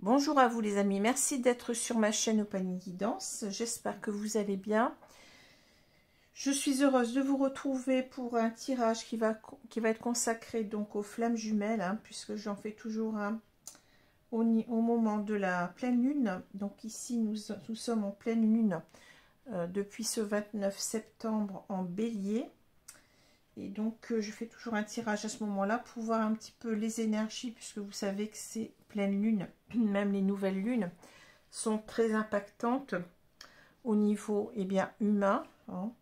Bonjour à vous les amis, merci d'être sur ma chaîne Opanie Guidance, j'espère que vous allez bien. Je suis heureuse de vous retrouver pour un tirage qui va être consacré donc aux flammes jumelles, puisque j'en fais toujours un au moment de la pleine lune. Donc ici nous sommes en pleine lune depuis ce 29 septembre en bélier. Et donc je fais toujours un tirage à ce moment-là pour voir un petit peu les énergies, puisque vous savez que c'est pleine lune, même les nouvelles lunes sont très impactantes au niveau humain, au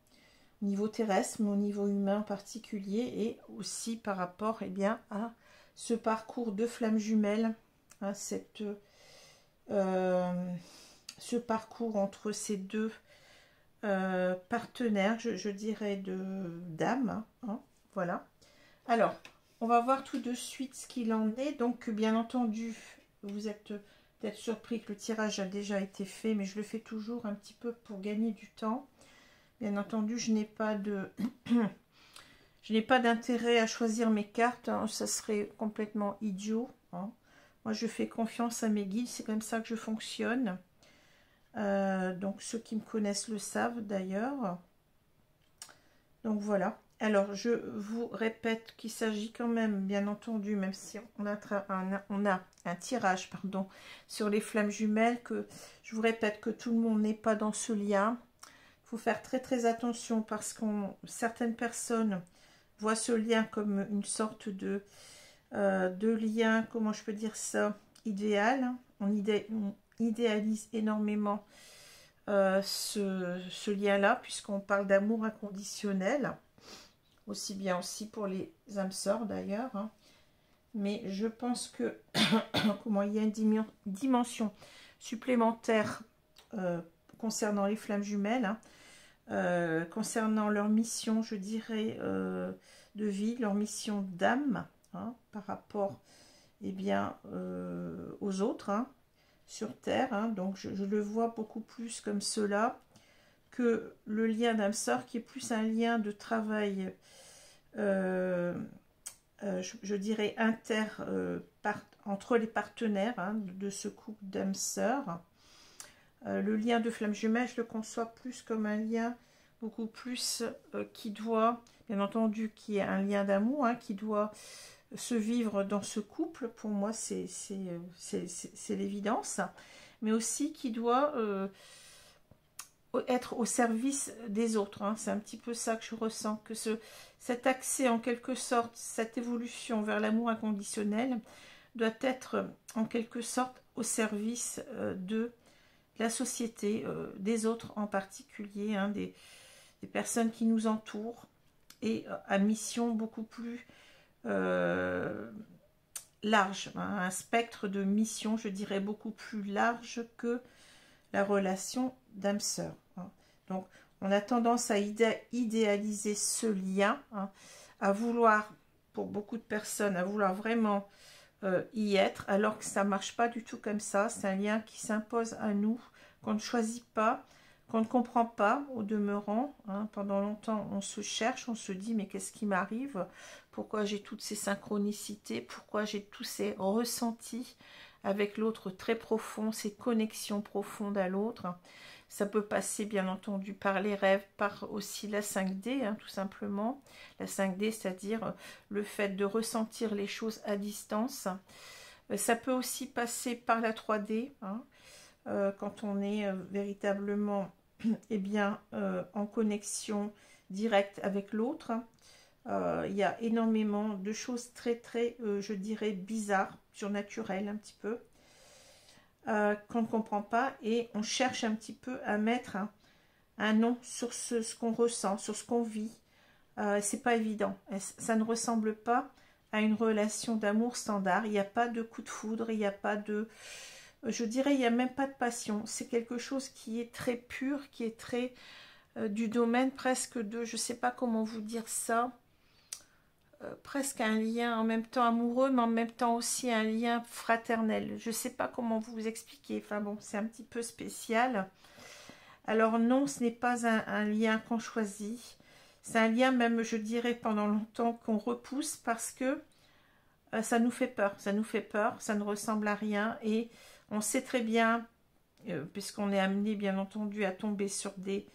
niveau terrestre, mais au niveau humain en particulier, et aussi par rapport à ce parcours de flammes jumelles, ce parcours entre ces deux partenaires, je dirais, d'âme. Voilà. Alors, on va voir tout de suite ce qu'il en est. Donc, bien entendu, vous êtes peut-être surpris que le tirage a déjà été fait, mais je le fais toujours un petit peu pour gagner du temps. Bien entendu, je n'ai pas d'intérêt à choisir mes cartes, ça serait complètement idiot. Moi, je fais confiance à mes guides, c'est comme ça que je fonctionne. Donc, ceux qui me connaissent le savent d'ailleurs. Donc, voilà. Alors, je vous répète qu'il s'agit quand même, bien entendu, même si on a un tirage sur les flammes jumelles, que je vous répète que tout le monde n'est pas dans ce lien. Il faut faire très très attention parce que certaines personnes voient ce lien comme une sorte de lien, comment je peux dire ça, idéal. On idéalise énormément ce lien-là, puisqu'on parle d'amour inconditionnel. Aussi bien aussi pour les âmes sœurs d'ailleurs, mais je pense que il y a une dimension supplémentaire concernant les flammes jumelles, concernant leur mission, je dirais, de vie, leur mission d'âme, par rapport aux autres sur Terre. Donc je le vois beaucoup plus comme cela que le lien d'âme sœur, qui est plus un lien de travail, je dirais, entre les partenaires de ce couple d'âmes sœurs. Le lien de flamme jumelle, je le conçois plus comme un lien beaucoup plus qui doit, bien entendu, qui est un lien d'amour, qui doit se vivre dans ce couple. Pour moi, c'est l'évidence, mais aussi qui doit être au service des autres. C'est un petit peu ça que je ressens, que cet accès en quelque sorte, cette évolution vers l'amour inconditionnel doit être en quelque sorte au service de la société, des autres en particulier, des personnes qui nous entourent, et à mission beaucoup plus large, un spectre de mission, je dirais, beaucoup plus large que la relation d'âme-sœur. Donc, on a tendance à idéaliser ce lien, à vouloir, pour beaucoup de personnes, à vouloir vraiment y être, alors que ça ne marche pas du tout comme ça. C'est un lien qui s'impose à nous, qu'on ne choisit pas, qu'on ne comprend pas au demeurant. Pendant longtemps, on se cherche, on se dit, mais qu'est-ce qui m'arrive? Pourquoi j'ai toutes ces synchronicités? Pourquoi j'ai tous ces ressentis avec l'autre très profond, ces connexions profondes à l'autre? Ça peut passer bien entendu par les rêves, par aussi la 5D, tout simplement. La 5D, c'est-à-dire le fait de ressentir les choses à distance. Ça peut aussi passer par la 3D, quand on est véritablement en connexion directe avec l'autre. Il y a énormément de choses très très, je dirais, bizarres, surnaturelles un petit peu, qu'on ne comprend pas, et on cherche un petit peu à mettre un nom sur ce qu'on ressent, sur ce qu'on vit. C'est pas évident, ça ne ressemble pas à une relation d'amour standard. Il n'y a pas de coup de foudre, il n'y a pas de, je dirais, il n'y a même pas de passion. C'est quelque chose qui est très pur, qui est très du domaine presque de, je sais pas comment vous dire ça, presque un lien en même temps amoureux, mais en même temps aussi un lien fraternel. Je sais pas comment vous expliquer. Enfin bon, c'est un petit peu spécial. Alors non, ce n'est pas un lien qu'on choisit. C'est un lien même, je dirais, pendant longtemps qu'on repousse, parce que ça nous fait peur. Ça nous fait peur, ça ne ressemble à rien, et On sait très bien, puisqu'on est amené bien entendu à tomber sur des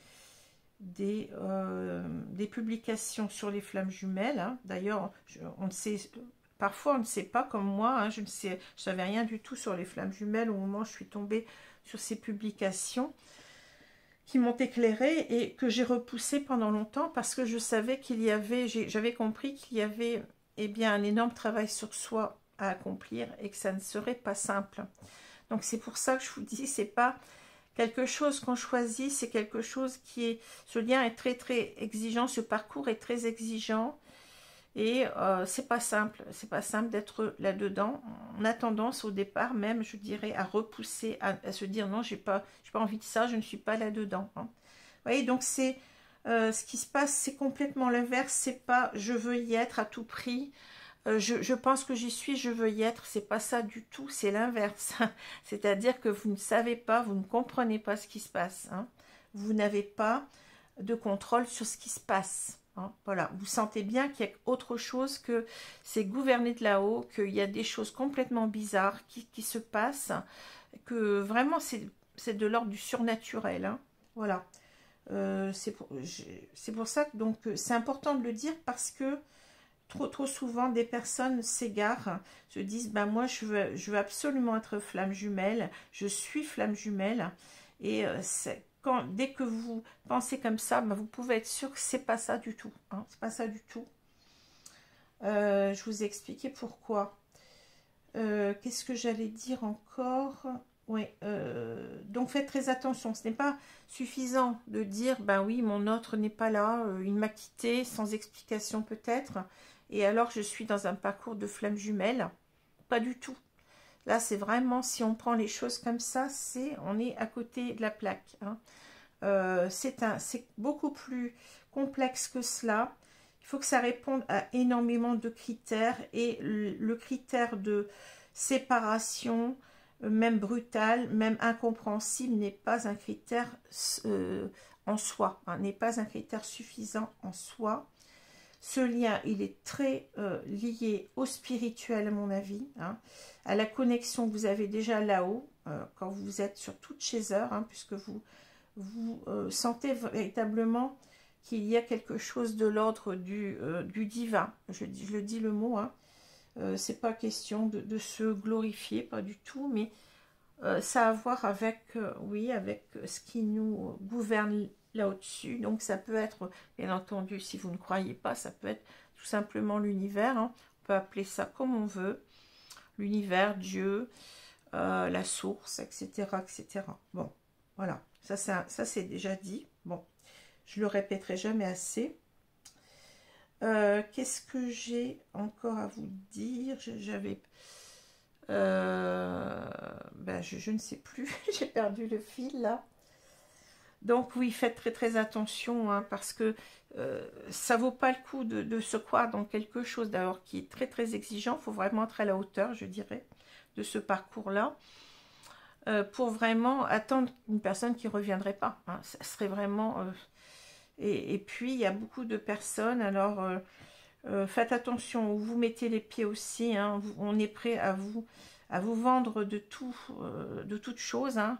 publications sur les flammes jumelles, hein. D'ailleurs, on ne sait, parfois on ne sait pas, comme moi, hein, je savais rien du tout sur les flammes jumelles au moment où je suis tombée sur ces publications qui m'ont éclairée et que j'ai repoussé pendant longtemps parce que je savais qu'il y avait, j'avais compris qu'il y avait un énorme travail sur soi à accomplir et que ça ne serait pas simple. Donc c'est pour ça que je vous dis, c'est pas quelque chose qu'on choisit, c'est quelque chose qui est... Ce lien est très très exigeant, ce parcours est très exigeant. Et c'est pas simple d'être là-dedans. On a tendance au départ même, je dirais, à repousser, à se dire non, j'ai pas envie de ça, je ne suis pas là-dedans. Hein. Vous voyez, donc c'est ce qui se passe, c'est complètement l'inverse. C'est pas je veux y être à tout prix. Je pense que j'y suis, je veux y être. C'est pas ça du tout, c'est l'inverse. C'est-à-dire que vous ne savez pas, vous ne comprenez pas ce qui se passe. Hein. Vous n'avez pas de contrôle sur ce qui se passe. Hein, voilà, vous sentez bien qu'il y a autre chose, que c'est gouverné de là-haut, qu'il y a des choses complètement bizarres qui se passent, que vraiment c'est de l'ordre du surnaturel. Hein, voilà, c'est pour ça que donc c'est important de le dire parce que trop souvent des personnes s'égarent, se disent ben moi je veux absolument être flamme jumelle, je suis flamme jumelle et dès que vous pensez comme ça, ben vous pouvez être sûr que c'est pas ça du tout. Hein, c'est pas ça du tout. Je vous ai expliqué pourquoi. Qu'est-ce que j'allais dire encore? Oui. Donc faites très attention. Ce n'est pas suffisant de dire ben oui, mon autre n'est pas là, il m'a quitté sans explication peut-être. Et alors je suis dans un parcours de flamme jumelle. Pas du tout. Là, c'est vraiment, si on prend les choses comme ça, on est à côté de la plaque. Hein. C'est beaucoup plus complexe que cela. Il faut que ça réponde à énormément de critères. Et le critère de séparation, même brutal, même incompréhensible, n'est pas un critère en soi. Hein, n'est pas un critère suffisant en soi. Ce lien, il est très lié au spirituel, à mon avis, hein, à la connexion que vous avez déjà là-haut, quand vous êtes sur toutes chez heures, hein, puisque vous sentez véritablement qu'il y a quelque chose de l'ordre du divin. Je le dis le mot, hein. C'est pas question de se glorifier, pas du tout, mais ça a à voir avec, oui, avec ce qui nous gouverne là au-dessus. Donc ça peut être, bien entendu, si vous ne croyez pas, ça peut être tout simplement l'univers. Hein. On peut appeler ça comme on veut. L'univers, Dieu, la source, etc., etc. Bon, voilà. Ça c'est déjà dit. Bon, je le répéterai jamais assez. Qu'est-ce que j'ai encore à vous dire? J'avais... ben, je ne sais plus. J'ai perdu le fil, là. Donc oui, faites très très attention, hein, parce que ça vaut pas le coup de se croire dans quelque chose d'ailleurs qui est très très exigeant. Il faut vraiment être à la hauteur, je dirais, de ce parcours-là, pour vraiment attendre une personne qui ne reviendrait pas. Hein. Ça serait vraiment... et puis, il y a beaucoup de personnes, alors faites attention où vous mettez les pieds aussi. Hein. On est prêt à vous vendre de toute chose, hein.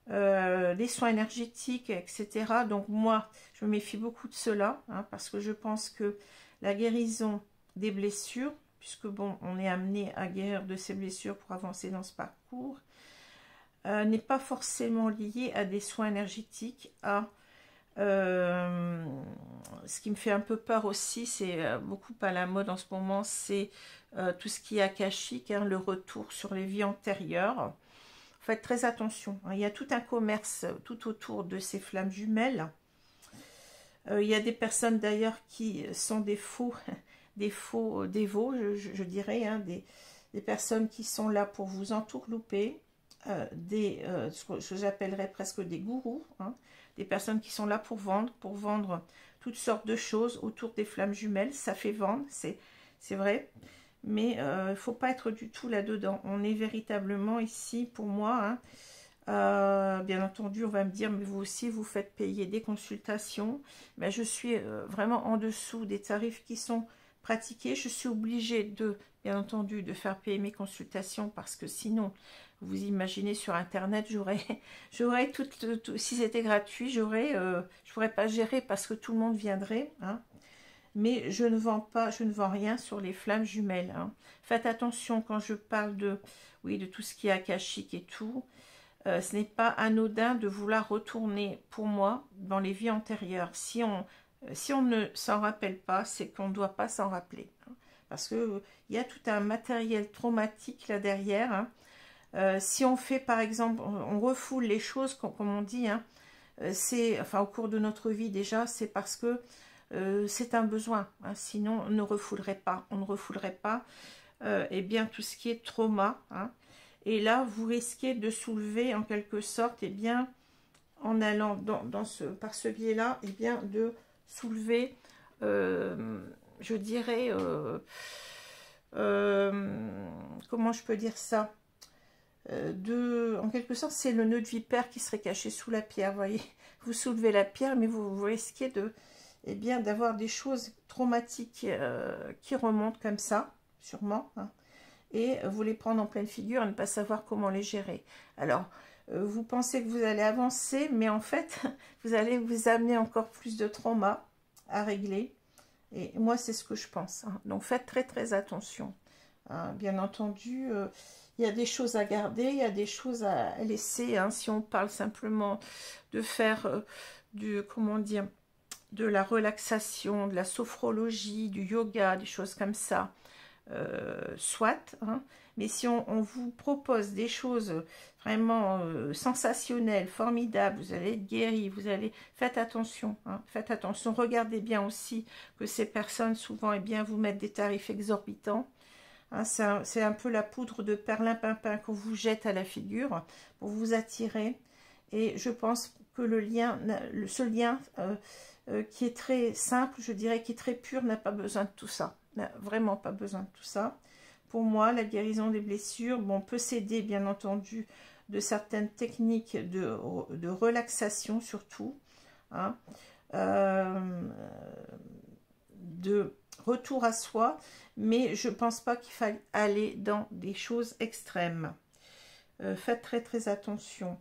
Des soins énergétiques, etc. Donc moi, je me méfie beaucoup de cela, hein, parce que je pense que la guérison des blessures, puisque bon, on est amené à guérir de ces blessures pour avancer dans ce parcours, n'est pas forcément liée à des soins énergétiques, ce qui me fait un peu peur aussi, c'est beaucoup à la mode en ce moment, c'est tout ce qui est akashique, hein, le retour sur les vies antérieures. Faites très attention, hein. Il y a tout un commerce tout autour de ces flammes jumelles. Il y a des personnes d'ailleurs qui sont des faux dévots, je dirais, hein, des personnes qui sont là pour vous entourlouper, ce que j'appellerais presque des gourous, hein, des personnes qui sont là pour vendre toutes sortes de choses autour des flammes jumelles. Ça fait vendre, c'est vrai. Mais il ne faut pas être du tout là-dedans. On est véritablement ici, pour moi, hein, bien entendu, on va me dire, mais vous aussi, vous faites payer des consultations. Ben, je suis vraiment en dessous des tarifs qui sont pratiqués. Je suis obligée bien entendu, de faire payer mes consultations parce que sinon, Vous imaginez sur Internet, j'aurais si c'était gratuit, je pourrais pas gérer parce que tout le monde viendrait, hein. Mais je ne vends pas, je ne vends rien sur les flammes jumelles, hein. Faites attention quand je parle de, oui, de tout ce qui est akashique et tout. Ce n'est pas anodin de vouloir retourner, pour moi, dans les vies antérieures. Si on ne s'en rappelle pas, c'est qu'on ne doit pas s'en rappeler, hein. Parce que il y a tout un matériel traumatique là derrière, hein. Si on fait, par exemple, on refoule les choses, comme on dit, hein, enfin, au cours de notre vie déjà, c'est parce que c'est un besoin, hein. Sinon on ne refoulerait pas, eh bien tout ce qui est trauma, hein. Et là vous risquez de soulever en quelque sorte, eh bien en allant par ce biais là, eh bien de soulever, je dirais, comment je peux dire ça, en quelque sorte, c'est le nœud de vipère qui serait caché sous la pierre. Vous voyez, vous soulevez la pierre, mais vous risquez eh bien, d'avoir des choses traumatiques qui remontent comme ça, sûrement, hein, et vous les prendre en pleine figure et ne pas savoir comment les gérer. Alors, vous pensez que vous allez avancer, mais en fait, vous allez vous amener encore plus de trauma à régler. Et moi, c'est ce que je pense, hein. Donc, faites très, très attention, hein. Bien entendu, il y a des choses à garder, il y a des choses à laisser, hein. Si on parle simplement de faire comment dire, de la relaxation, de la sophrologie, du yoga, des choses comme ça, soit, hein. Mais si on vous propose des choses vraiment sensationnelles, formidables, vous allez être guéri, faites attention, hein, faites attention, regardez bien aussi que ces personnes souvent, eh bien, vous mettent des tarifs exorbitants, hein. C'est un peu la poudre de perlimpinpin qu'on vous jette à la figure pour vous attirer. Et je pense que ce lien qui est très simple, je dirais, qui est très pur, n'a pas besoin de tout ça. N'a vraiment pas besoin de tout ça. Pour moi, la guérison des blessures, bon, peut s'aider, bien entendu, de certaines techniques de relaxation, surtout, hein, de retour à soi, mais je ne pense pas qu'il faille aller dans des choses extrêmes. Faites très, très attention.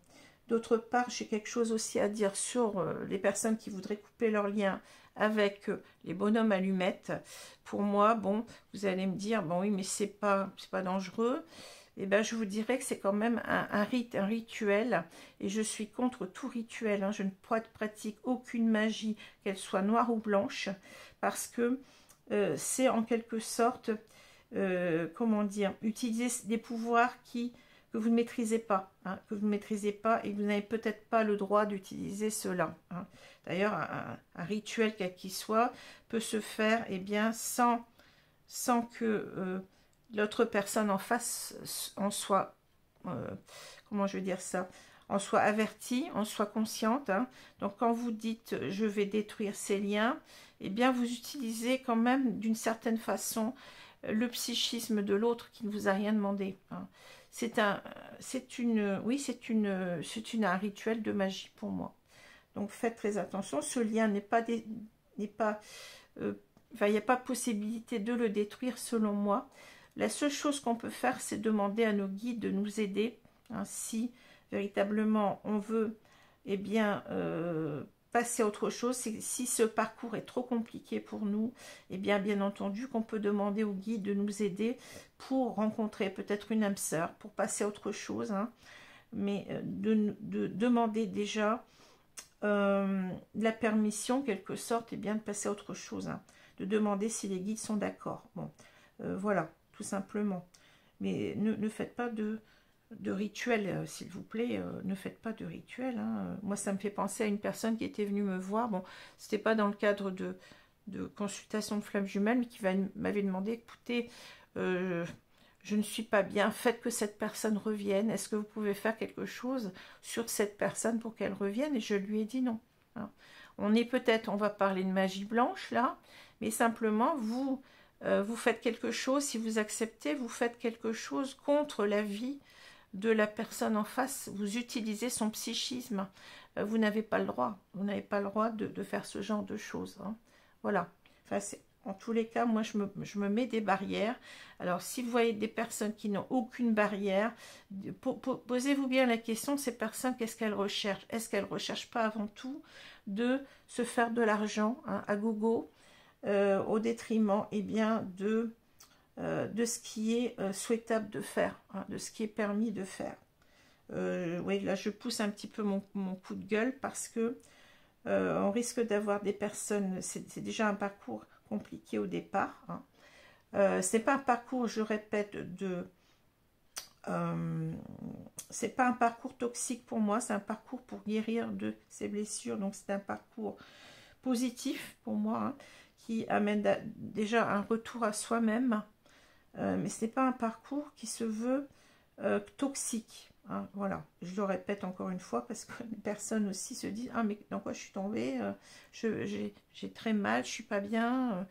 D'autre part, j'ai quelque chose aussi à dire sur les personnes qui voudraient couper leur lien avec les bonhommes allumettes. Pour moi, bon, vous allez me dire, bon oui, mais c'est pas dangereux. Eh bien, je vous dirais que c'est quand même un rituel, et je suis contre tout rituel, hein. Je ne pratique aucune magie, qu'elle soit noire ou blanche, parce que c'est en quelque sorte, comment dire, utiliser des pouvoirs que vous ne maîtrisez pas, hein, et que vous n'avez peut-être pas le droit d'utiliser cela, hein. D'ailleurs, un rituel quel qu'il soit peut se faire, eh bien, sans que l'autre personne en face en soit, comment je veux dire ça, en soit avertie, en soit consciente, hein. Donc quand vous dites je vais détruire ces liens, eh bien vous utilisez quand même d'une certaine façon le psychisme de l'autre qui ne vous a rien demandé, hein. C'est un rituel de magie pour moi. Donc faites très attention, ce lien il n'y a pas possibilité de le détruire selon moi. La seule chose qu'on peut faire, c'est demander à nos guides de nous aider, hein, si véritablement on veut, eh bien, passer à autre chose. Si ce parcours est trop compliqué pour nous, eh bien entendu qu'on peut demander aux guides de nous aider pour rencontrer peut-être une âme sœur, pour passer à autre chose, hein. Mais de demander déjà la permission, quelque sorte, eh bien, de passer à autre chose, hein. De demander si les guides sont d'accord. Bon, voilà, tout simplement. Mais ne faites pas de rituel, s'il vous plaît, ne faites pas de rituel, hein. Moi, ça me fait penser à une personne qui était venue me voir. Bon, c'était pas dans le cadre de consultation de flammes jumelles, mais qui m'avait demandé, écoutez, je ne suis pas bien, faites que cette personne revienne. Est-ce que vous pouvez faire quelque chose sur cette personne pour qu'elle revienne? Et je lui ai dit non, hein. On va parler de magie blanche là, mais simplement vous faites quelque chose, si vous acceptez, vous faites quelque chose contre la vie de la personne en face. Vous utilisez son psychisme, vous n'avez pas le droit, de faire ce genre de choses, hein. Voilà, enfin, En tous les cas, moi, je me mets des barrières. Alors, si vous voyez des personnes qui n'ont aucune barrière, posez-vous bien la question, ces personnes, qu'est-ce qu'elles recherchent? Est-ce qu'elles ne recherchent pas avant tout de se faire de l'argent, hein, à gogo, au détriment bien, de ce qui est souhaitable de faire, hein, de ce qui est permis de faire. Oui, là, je pousse un petit peu mon coup de gueule parce que on risque d'avoir des personnes, c'est déjà un parcours compliqué au départ, hein. C'est pas un parcours, je répète, c'est pas un parcours toxique pour moi, c'est un parcours pour guérir de ses blessures, donc c'est un parcours positif pour moi, hein, qui amène déjà un retour à soi-même, mais ce n'est pas un parcours qui se veut toxique, hein, voilà, je le répète encore une fois parce que les personnes aussi se disent, ah mais dans quoi je suis tombée, j'ai très mal, je suis pas bien.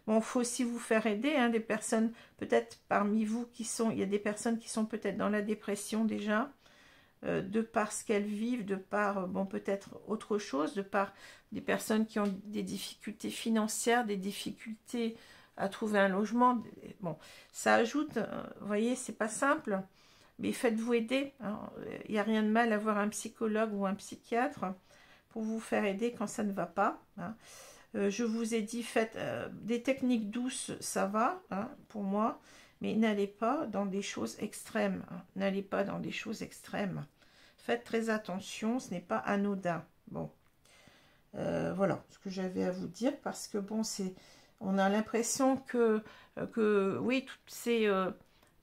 Bon, il faut aussi vous faire aider, hein, des personnes, peut-être parmi vous il y a des personnes qui sont peut-être dans la dépression déjà, de par ce qu'elles vivent, de par, bon, peut-être autre chose, de par des personnes qui ont des difficultés financières, des difficultés à trouver un logement. Bon, ça ajoute, vous voyez, c'est pas simple, mais faites-vous aider, hein. Il n'y a rien de mal à voir un psychologue ou un psychiatre pour vous faire aider quand ça ne va pas, hein. Je vous ai dit, faites des techniques douces, ça va, hein, pour moi, mais n'allez pas dans des choses extrêmes, hein. N'allez pas dans des choses extrêmes. Faites très attention, ce n'est pas anodin. Bon, voilà ce que j'avais à vous dire, parce que bon, on a l'impression que oui, toutes ces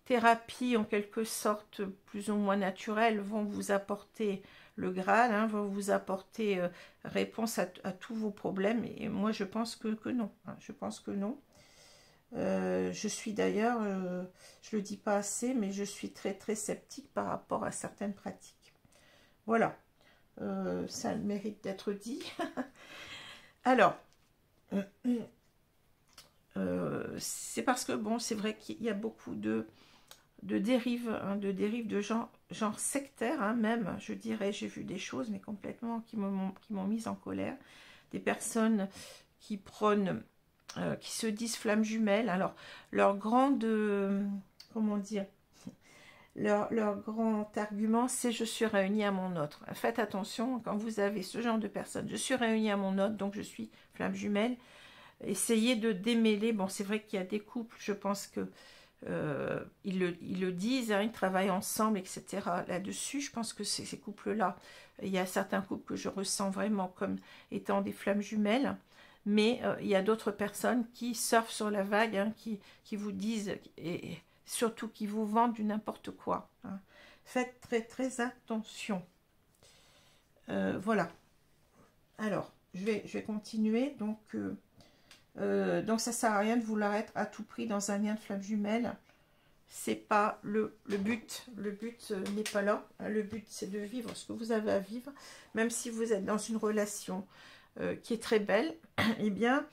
thérapies en quelque sorte plus ou moins naturelles vont vous apporter le Graal, hein, vont vous apporter réponse à tous vos problèmes, et moi je pense que non, hein, je pense que non. Je suis d'ailleurs, je le dis pas assez, mais je suis très très sceptique par rapport à certaines pratiques. Voilà, ça a le mérite d'être dit. Alors, c'est parce que bon, c'est vrai qu'il y a beaucoup de dérives, hein, de genre sectaire, hein, même, je dirais, j'ai vu des choses, mais complètement, qui m'ont mise en colère. Des personnes qui prônent, qui se disent flammes jumelles. Alors, leur grande, comment dire, leur grand argument, c'est je suis réunie à mon autre. Faites attention, quand vous avez ce genre de personnes, je suis réunie à mon autre, donc je suis flamme jumelle. Essayez de démêler, bon, c'est vrai qu'il y a des couples, je pense que ils le disent, hein, ils travaillent ensemble, etc. Là-dessus, je pense que ces couples-là, il y a certains couples que je ressens vraiment comme étant des flammes jumelles, mais il y a d'autres personnes qui surfent sur la vague, hein, qui vous disent, et surtout qui vous vendent du n'importe quoi, hein. Faites très très attention. Voilà. Alors, je vais continuer, donc ça sert à rien de vouloir être à tout prix dans un lien de flamme jumelle. C'est pas le but. Le but n'est pas là. Le but, c'est de vivre ce que vous avez à vivre. Même si vous êtes dans une relation qui est très belle, eh bien,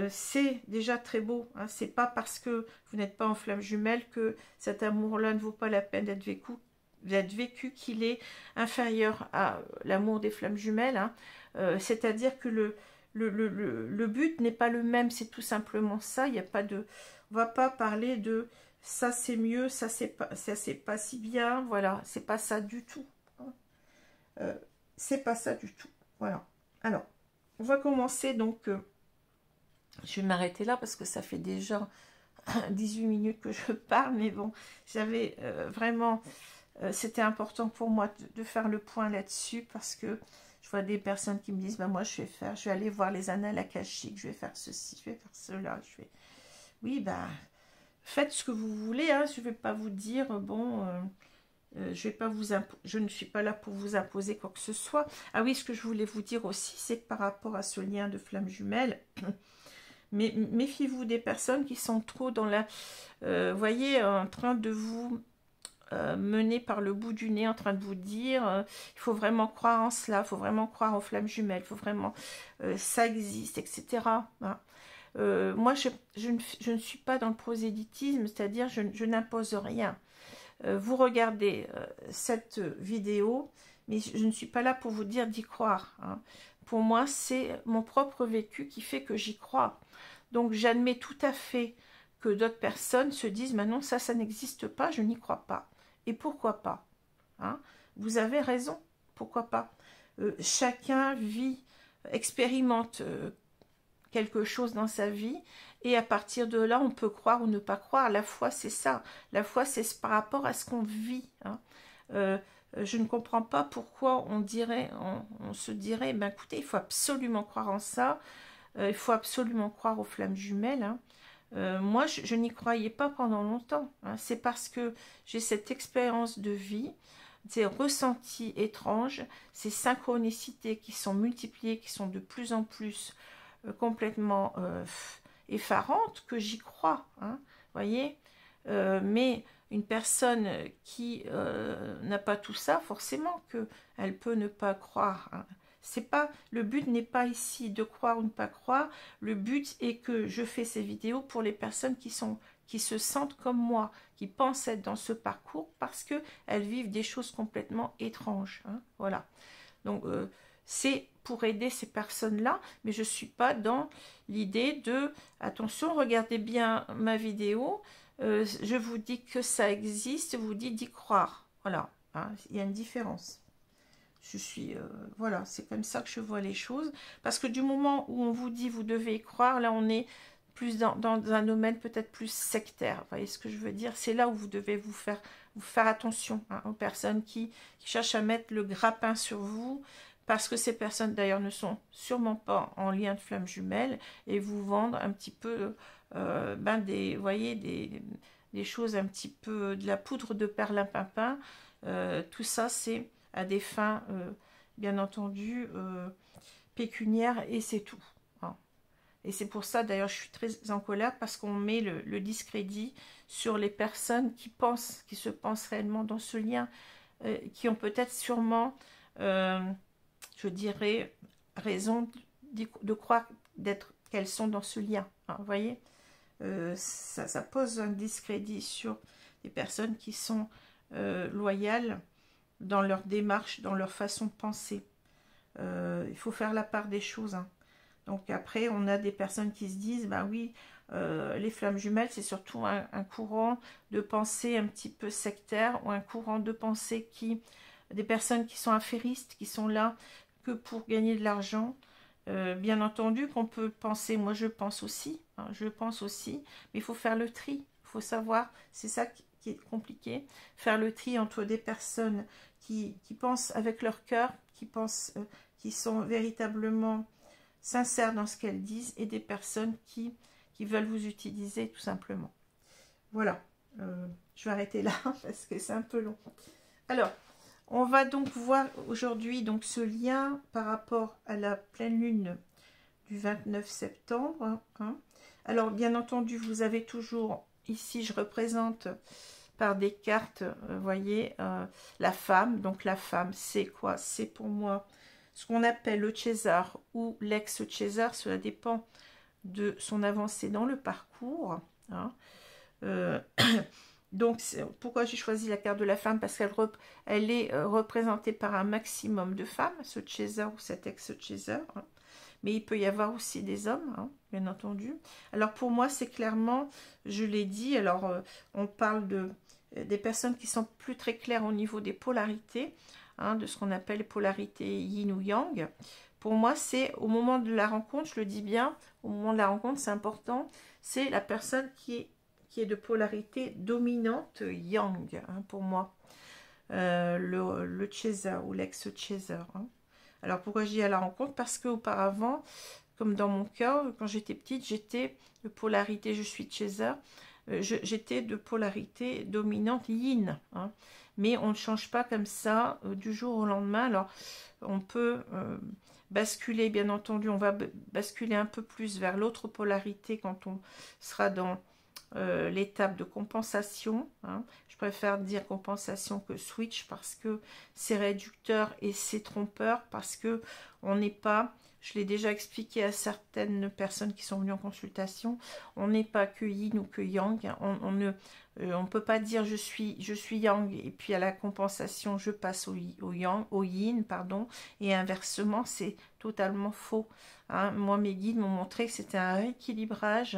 c'est déjà très beau, hein. C'est pas parce que vous n'êtes pas en flamme jumelle que cet amour-là ne vaut pas la peine d'être vécu, qu'il est inférieur à l'amour des flammes jumelles, hein. C'est-à-dire que le but n'est pas le même, c'est tout simplement ça. Il n'y a pas de, on va pas parler de ça c'est mieux, ça c'est pas si bien, voilà, c'est pas ça du tout, hein. C'est pas ça du tout, voilà. Alors, on va commencer, donc je vais m'arrêter là parce que ça fait déjà 18 minutes que je parle, mais bon, j'avais vraiment, c'était important pour moi de faire le point là-dessus, parce que je vois des personnes qui me disent, ben moi je vais aller voir les annales akashiques, je vais faire ceci, je vais faire cela, oui, ben, faites ce que vous voulez, hein, je ne vais pas vous dire, bon, je ne suis pas là pour vous imposer quoi que ce soit. Ah oui, ce que je voulais vous dire aussi, c'est que par rapport à ce lien de flamme jumelle, mais méfiez-vous des personnes qui sont trop dans la, voyez, en train de vous mener par le bout du nez, en train de vous dire il faut vraiment croire en cela, il faut vraiment croire aux flammes jumelles, il faut vraiment ça existe, etc. Hein. Moi je ne suis pas dans le prosélytisme, c'est-à-dire je n'impose rien. Vous regardez cette vidéo, mais je ne suis pas là pour vous dire d'y croire, hein. Pour moi, c'est mon propre vécu qui fait que j'y crois. Donc j'admets tout à fait que d'autres personnes se disent, mais non, ça n'existe pas, je n'y crois pas. Et pourquoi pas, hein? Vous avez raison, pourquoi pas. Chacun vit, expérimente quelque chose dans sa vie, et à partir de là, on peut croire ou ne pas croire. La foi, c'est ça. La foi, c'est par rapport à ce qu'on vit, hein. Je ne comprends pas pourquoi on se dirait, ben écoutez, il faut absolument croire en ça, il faut absolument croire aux flammes jumelles, hein. Moi, je n'y croyais pas pendant longtemps, hein. C'est parce que j'ai cette expérience de vie, ces ressentis étranges, ces synchronicités qui sont multipliées, qui sont de plus en plus complètement effarantes, que j'y crois, hein, voyez. Mais une personne qui n'a pas tout ça, forcément qu'elle peut ne pas croire, hein. C'est pas, le but n'est pas ici de croire ou ne pas croire. Le but est que je fais ces vidéos pour les personnes qui se sentent comme moi, qui pensent être dans ce parcours parce qu'elles vivent des choses complètement étranges, hein, voilà. Donc c'est pour aider ces personnes-là, mais je ne suis pas dans l'idée de, attention, regardez bien ma vidéo, je vous dis que ça existe, je vous dis d'y croire, voilà, hein, il y a une différence. Je suis, voilà, c'est comme ça que je vois les choses, parce que du moment où on vous dit vous devez y croire, là on est plus dans un domaine peut-être plus sectaire, vous voyez ce que je veux dire, c'est là où vous devez vous faire attention, hein, aux personnes qui cherchent à mettre le grappin sur vous, parce que ces personnes d'ailleurs ne sont sûrement pas en lien de flammes jumelles, et vous vendre un petit peu, ben vous voyez, des choses un petit peu, de la poudre de perlimpinpin, tout ça c'est à des fins, bien entendu, pécuniaires, et c'est tout, hein. Et c'est pour ça, d'ailleurs, je suis très en colère, parce qu'on met le discrédit sur les personnes qui se pensent réellement dans ce lien, qui ont peut-être sûrement, je dirais, raison de croire qu'elles sont dans ce lien, hein, vous voyez. Ça pose un discrédit sur les personnes qui sont loyales dans leur démarche, dans leur façon de penser. Il faut faire la part des choses, hein. Donc après, on a des personnes qui se disent, bah oui, les flammes jumelles, c'est surtout un courant de pensée un petit peu sectaire, ou un courant de pensée des personnes qui sont affairistes, qui sont là que pour gagner de l'argent. Bien entendu qu'on peut penser, moi je pense aussi, hein, mais il faut faire le tri, il faut savoir, c'est ça qui est compliqué, faire le tri entre des personnes qui pensent avec leur cœur, qui sont véritablement sincères dans ce qu'elles disent, et des personnes qui veulent vous utiliser tout simplement. Voilà, je vais arrêter là parce que c'est un peu long. Alors, on va donc voir aujourd'hui donc ce lien par rapport à la pleine lune du 29 septembre. Hein. Alors, bien entendu, vous avez toujours, ici, je représente par des cartes, vous voyez, la femme. Donc, la femme, c'est quoi? C'est pour moi ce qu'on appelle le Chaser ou l'ex-Chaser. Cela dépend de son avancée dans le parcours. Hein. Donc, pourquoi j'ai choisi la carte de la femme? Parce qu'elle est représentée par un maximum de femmes, ce Chaser ou cet ex-Chaser. Hein. Mais il peut y avoir aussi des hommes, hein, bien entendu. Alors, pour moi, c'est clairement, je l'ai dit, alors, on parle des personnes qui sont plus très claires au niveau des polarités, hein, de ce qu'on appelle les polarités yin ou yang. Pour moi, c'est au moment de la rencontre, je le dis bien, au moment de la rencontre, c'est important, c'est la personne qui est de polarité dominante yang, hein, pour moi, le Chaser ou l'ex-Chaser. Hein. Alors pourquoi je dis à la rencontre? Parce qu'auparavant, comme dans mon cas, quand j'étais petite, j'étais de polarité, je suis Chaser, j'étais de polarité dominante yin. Hein. Mais on ne change pas comme ça du jour au lendemain. Alors on peut basculer, bien entendu, on va basculer un peu plus vers l'autre polarité quand on sera dans l'étape de compensation, hein. Je préfère dire compensation que switch, parce que c'est réducteur et c'est trompeur, parce que on n'est pas je l'ai déjà expliqué à certaines personnes qui sont venues en consultation, on n'est pas que yin ou que yang, on peut pas dire je suis yang et puis à la compensation je passe au yang, au yin, pardon, et inversement, c'est totalement faux. Hein. Moi, mes guides m'ont montré que c'était un rééquilibrage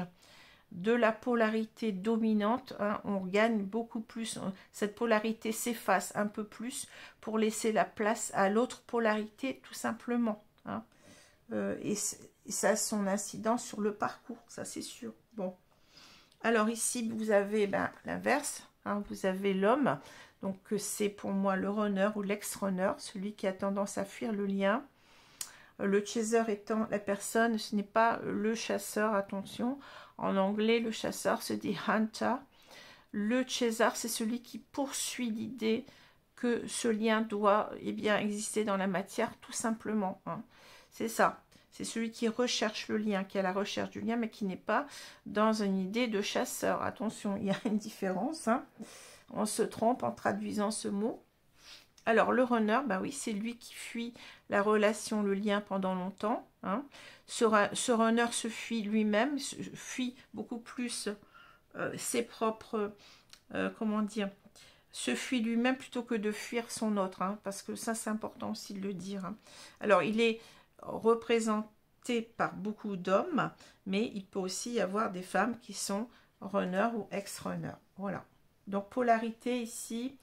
de la polarité dominante, hein, on gagne beaucoup plus, cette polarité s'efface un peu plus pour laisser la place à l'autre polarité tout simplement. Hein. Et ça a son incidence sur le parcours, ça c'est sûr. Bon, alors ici vous avez l'inverse, hein, vous avez l'homme, donc c'est pour moi le runner ou l'ex-runner, celui qui a tendance à fuir le lien. Le chaser étant la personne, ce n'est pas le chasseur, attention. En anglais, le chasseur se dit hunter. Le chaser, c'est celui qui poursuit l'idée que ce lien doit exister dans la matière, tout simplement. Hein. C'est ça. C'est celui qui recherche le lien, qui est à la recherche du lien, mais qui n'est pas dans une idée de chasseur. Attention, il y a une différence. Hein. On se trompe en traduisant ce mot. Alors, le runner, oui, c'est lui qui fuit la relation, le lien pendant longtemps. Hein. Ce runner se fuit lui-même, fuit beaucoup plus ses propres, comment dire, se fuit lui-même plutôt que de fuir son autre, hein, parce que ça, c'est important aussi de le dire. Hein. Alors, il est représenté par beaucoup d'hommes, mais il peut aussi y avoir des femmes qui sont runner ou ex-runner. Voilà. Donc, polarité ici,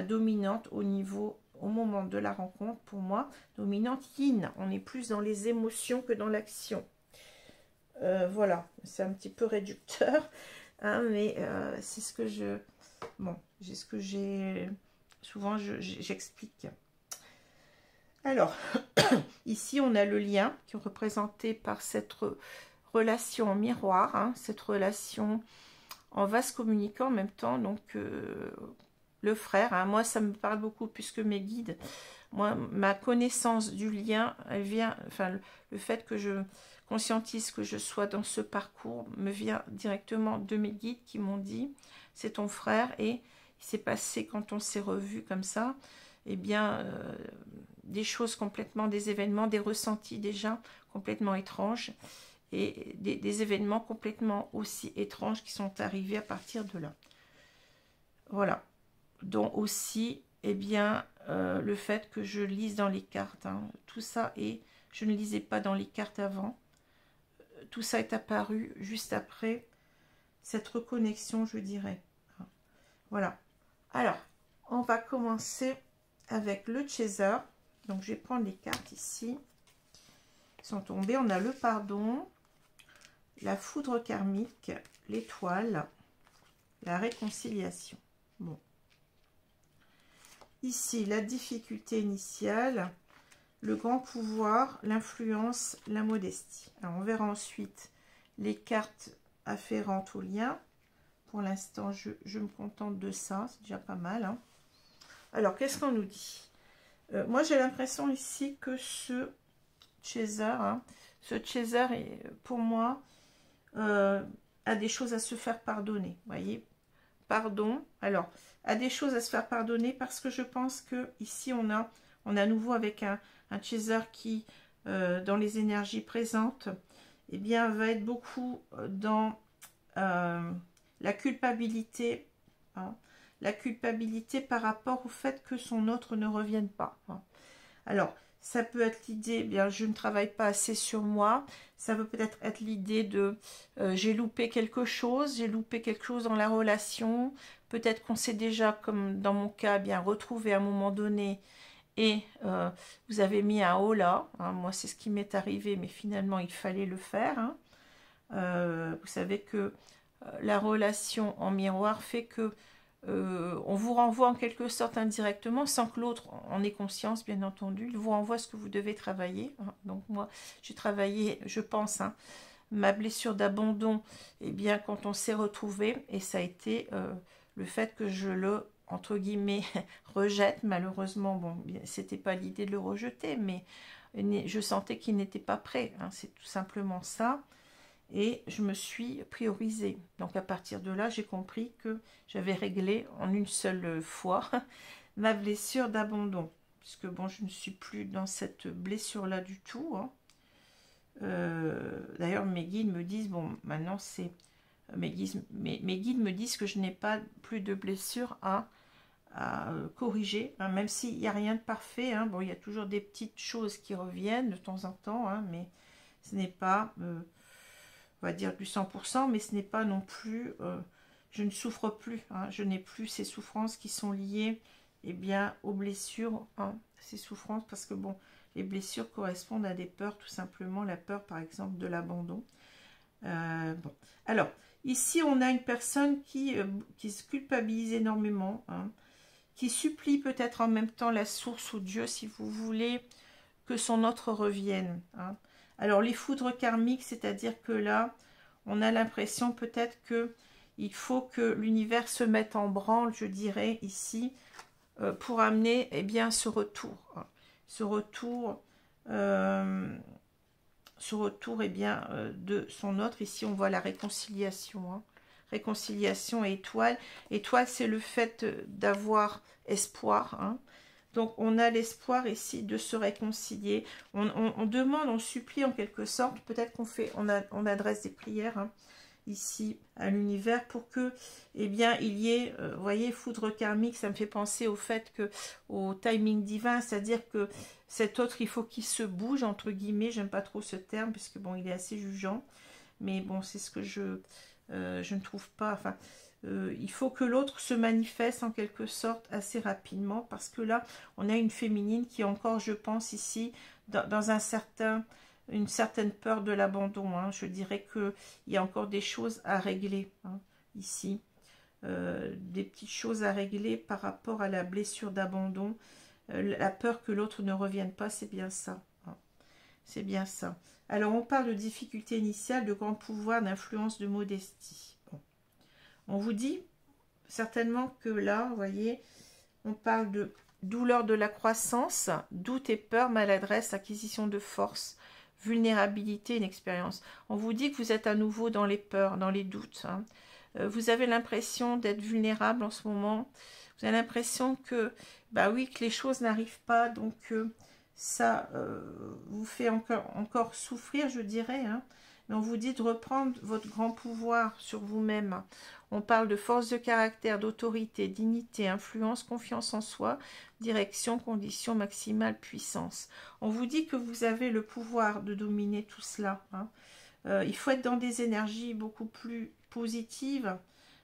dominante au moment de la rencontre, pour moi, dominante yin. On est plus dans les émotions que dans l'action. Voilà, c'est un petit peu réducteur, hein, mais c'est ce que je... Bon, c'est ce que j'ai... Souvent, j'explique. Alors, ici, on a le lien qui est représenté par cette relation en miroir, hein, cette relation en vase communicant en même temps, donc... le frère, hein, moi ça me parle beaucoup puisque mes guides, moi ma connaissance du lien, elle vient, enfin le fait que je conscientise que je sois dans ce parcours me vient directement de mes guides qui m'ont dit c'est ton frère et il s'est passé quand on s'est revu comme ça, des choses complètement, des événements, des ressentis déjà complètement étranges et des événements complètement aussi étranges qui sont arrivés à partir de là. Voilà. Dont aussi, le fait que je lise dans les cartes. Hein. Tout ça, et je ne lisais pas dans les cartes avant. Tout ça est apparu juste après cette reconnexion, je dirais. Voilà. Alors, on va commencer avec le chaser. Donc, je vais prendre les cartes ici. Ils sont tombées. On a le pardon, la foudre karmique, l'étoile, la réconciliation. Bon. Ici, la difficulté initiale, le grand pouvoir, l'influence, la modestie. Alors, on verra ensuite les cartes afférentes au lien. Pour l'instant, je me contente de ça, c'est déjà pas mal. Hein. Alors, qu'est-ce qu'on nous dit? Moi, j'ai l'impression ici que ce chaser, pour moi, a des choses à se faire pardonner. Vous voyez? Pardon. Alors, a des choses à se faire pardonner parce que je pense que ici on a à nouveau avec un chaser qui dans les énergies présentes va être beaucoup dans la culpabilité, hein, la culpabilité par rapport au fait que son autre ne revienne pas. Hein. Alors ça peut être l'idée, je ne travaille pas assez sur moi, ça peut peut-être être l'idée de j'ai loupé quelque chose dans la relation, peut-être qu'on s'est déjà, comme dans mon cas, retrouvé à un moment donné et vous avez mis un haut là, hein, moi c'est ce qui m'est arrivé, mais finalement il fallait le faire. Hein. Vous savez que la relation en miroir fait que on vous renvoie en quelque sorte indirectement, sans que l'autre en ait conscience, bien entendu. Il vous renvoie ce que vous devez travailler. Hein. Donc moi, j'ai travaillé, je pense, hein, ma blessure d'abandon, quand on s'est retrouvé, et ça a été le fait que je le, entre guillemets, rejette. Malheureusement, bon, c'était pas l'idée de le rejeter, mais je sentais qu'il n'était pas prêt. Hein. C'est tout simplement ça. Et je me suis priorisée. Donc à partir de là, j'ai compris que j'avais réglé en une seule fois ma blessure d'abandon. Puisque bon, je ne suis plus dans cette blessure-là du tout. Hein. D'ailleurs, mes guides me disent, bon, maintenant c'est... Mes guides me disent que je n'ai pas plus de blessures à corriger, hein, même s'il n'y a rien de parfait. Hein. Bon, il y a toujours des petites choses qui reviennent de temps en temps, hein, mais ce n'est pas, on va dire, du 100%, mais ce n'est pas non plus... je ne souffre plus, hein, je n'ai plus ces souffrances qui sont liées bien, aux blessures, hein, ces souffrances, parce que bon, les blessures correspondent à des peurs, tout simplement, la peur, par exemple, de l'abandon. Bon. Alors, ici, on a une personne qui se culpabilise énormément, hein, qui supplie peut-être en même temps la source ou Dieu, si vous voulez, que son autre revienne. Hein. Alors, les foudres karmiques, c'est-à-dire que là, on a l'impression peut-être que il faut que l'univers se mette en branle, je dirais, ici, pour amener bien, ce retour. Hein. Ce retour bien, de son autre. Ici, on voit la réconciliation. Hein. Réconciliation et étoile. Étoile, c'est le fait d'avoir espoir. Hein. Donc, on a l'espoir ici de se réconcilier. On demande, on supplie en quelque sorte. Peut-être on adresse des prières, hein, ici à l'univers pour que, bien, il y ait, vous voyez, foudre karmique, ça me fait penser au fait que, au timing divin, c'est-à-dire que cet autre, il faut qu'il se bouge, entre guillemets, j'aime pas trop ce terme, puisque bon, il est assez jugeant, mais bon, c'est ce que je ne trouve pas, enfin, il faut que l'autre se manifeste en quelque sorte assez rapidement, parce que là, on a une féminine qui est encore, je pense, ici, dans une certaine peur de l'abandon. Hein. Je dirais qu'il y a encore des choses à régler, hein, ici. Des petites choses à régler par rapport à la blessure d'abandon. La peur que l'autre ne revienne pas, c'est bien ça. Hein. C'est bien ça. Alors, on parle de difficulté initiale, de grand pouvoir, d'influence, de modestie. Bon. On vous dit certainement que là, vous voyez, on parle de douleur de la croissance, doute et peur, maladresse, acquisition de force, vulnérabilité, inexpérience. On vous dit que vous êtes à nouveau dans les peurs, dans les doutes. Hein. Vous avez l'impression d'être vulnérable en ce moment. Vous avez l'impression que, bah oui, que les choses n'arrivent pas, donc ça vous fait encore souffrir, je dirais. Hein. Mais on vous dit de reprendre votre grand pouvoir sur vous-même. On parle de force de caractère, d'autorité, dignité, influence, confiance en soi, direction, condition maximale, puissance. On vous dit que vous avez le pouvoir de dominer tout cela. Hein. Il faut être dans des énergies beaucoup plus positives.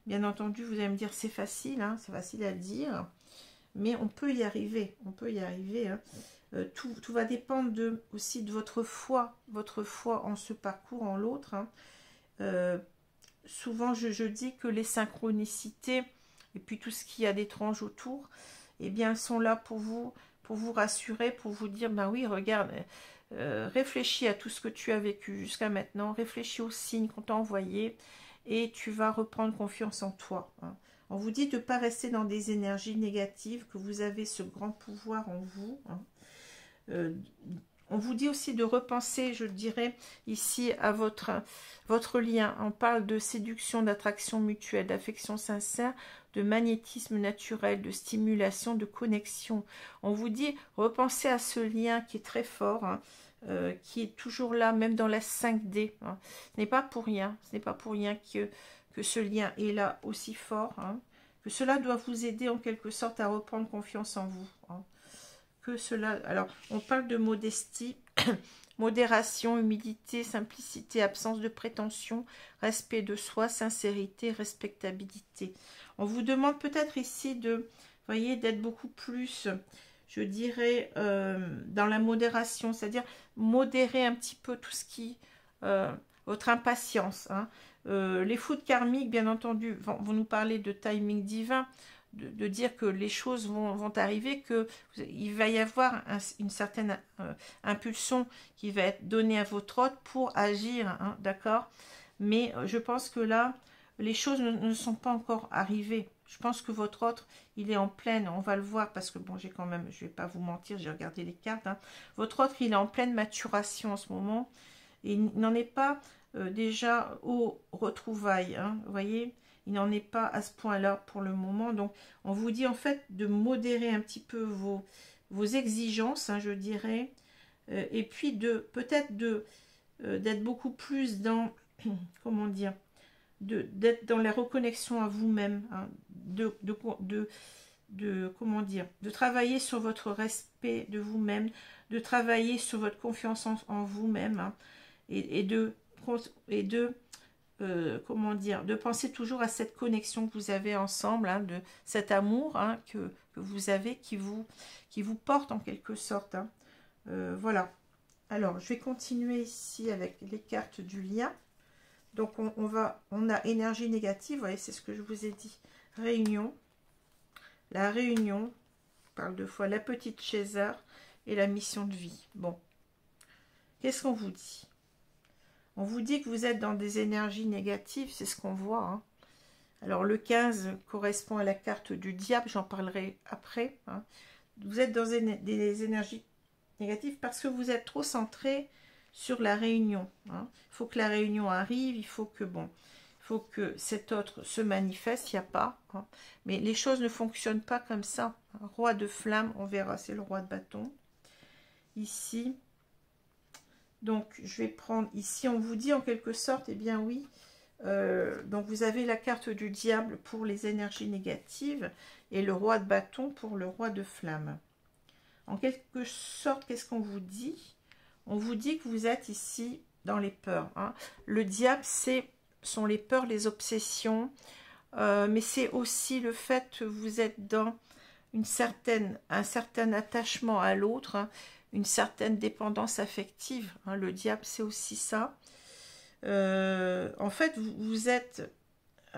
Bien entendu, vous allez me dire c'est facile, hein, c'est facile à dire, mais on peut y arriver. On peut y arriver. Hein. Tout va dépendre aussi de votre foi en ce parcours, en l'autre. Hein. Souvent, je dis que les synchronicités et puis tout ce qu'il y a d'étrange autour, eh bien, elles sont là pour vous rassurer, pour vous dire, ben oui, regarde, réfléchis à tout ce que tu as vécu jusqu'à maintenant, réfléchis aux signes qu'on t'a envoyés et tu vas reprendre confiance en toi. Hein. On vous dit de ne pas rester dans des énergies négatives, que vous avez ce grand pouvoir en vous. Hein. On vous dit aussi de repenser, je dirais, ici à votre lien. On parle de séduction, d'attraction mutuelle, d'affection sincère, de magnétisme naturel, de stimulation, de connexion. On vous dit, repensez à ce lien qui est très fort, hein, qui est toujours là, même dans la 5D. Hein. Ce n'est pas pour rien, que ce lien est là aussi fort, hein, que cela doit vous aider en quelque sorte à reprendre confiance en vous. Hein. Que cela... Alors, on parle de modestie, modération, humilité, simplicité, absence de prétention, respect de soi, sincérité, respectabilité. On vous demande peut-être ici voyez, d'être beaucoup plus, je dirais, dans la modération, c'est-à-dire modérer un petit peu tout ce qui... votre impatience. Hein. Les foudres karmiques, bien entendu, vont nous parler de timing divin, de dire que les choses vont arriver, qu'il va y avoir une certaine impulsion qui va être donnée à votre hôte pour agir, hein, d'accord? Mais je pense que là, les choses ne sont pas encore arrivées. Je pense que votre hôte, il est en pleine, on va le voir, parce que bon, j'ai quand même, je vais pas vous mentir, j'ai regardé les cartes, hein. Votre hôte, il est en pleine maturation en ce moment, et il n'en est pas déjà aux retrouvailles, hein, vous voyez? Il n'en est pas à ce point-là pour le moment. Donc, on vous dit en fait de modérer un petit peu vos exigences, hein, je dirais. Et puis, peut-être de d'être beaucoup plus dans, comment dire, d'être dans la reconnexion à vous-même, hein, comment dire, de travailler sur votre respect de vous-même, de travailler sur votre confiance en vous-même, hein, et de comment dire, de penser toujours à cette connexion que vous avez ensemble, hein, de cet amour, hein, que vous avez, qui vous porte en quelque sorte, hein. Voilà. Alors, je vais continuer ici avec les cartes du lien. Donc, on a énergie négative, vous voyez, c'est ce que je vous ai dit. Réunion. La réunion, on parle deux fois, la petite chaiseur et la mission de vie. Bon, qu'est-ce qu'on vous dit? On vous dit que vous êtes dans des énergies négatives, c'est ce qu'on voit, hein. Alors, le 15 correspond à la carte du diable, j'en parlerai après, hein. Vous êtes dans des énergies négatives parce que vous êtes trop centré sur la réunion, hein. Il faut que la réunion arrive, il faut que, bon, il faut que cet autre se manifeste, il n'y a pas, hein. Mais les choses ne fonctionnent pas comme ça, hein. Roi de flamme, on verra, c'est le roi de bâton. Ici, donc je vais prendre, ici on vous dit en quelque sorte, eh bien oui, donc vous avez la carte du diable pour les énergies négatives et le roi de bâton pour le roi de flamme. En quelque sorte, qu'est-ce qu'on vous dit? On vous dit que vous êtes ici dans les peurs, hein. Le diable, sont les peurs, les obsessions, mais c'est aussi le fait que vous êtes dans un certain attachement à l'autre, hein, une certaine dépendance affective, hein. Le diable, c'est aussi ça. En fait, vous êtes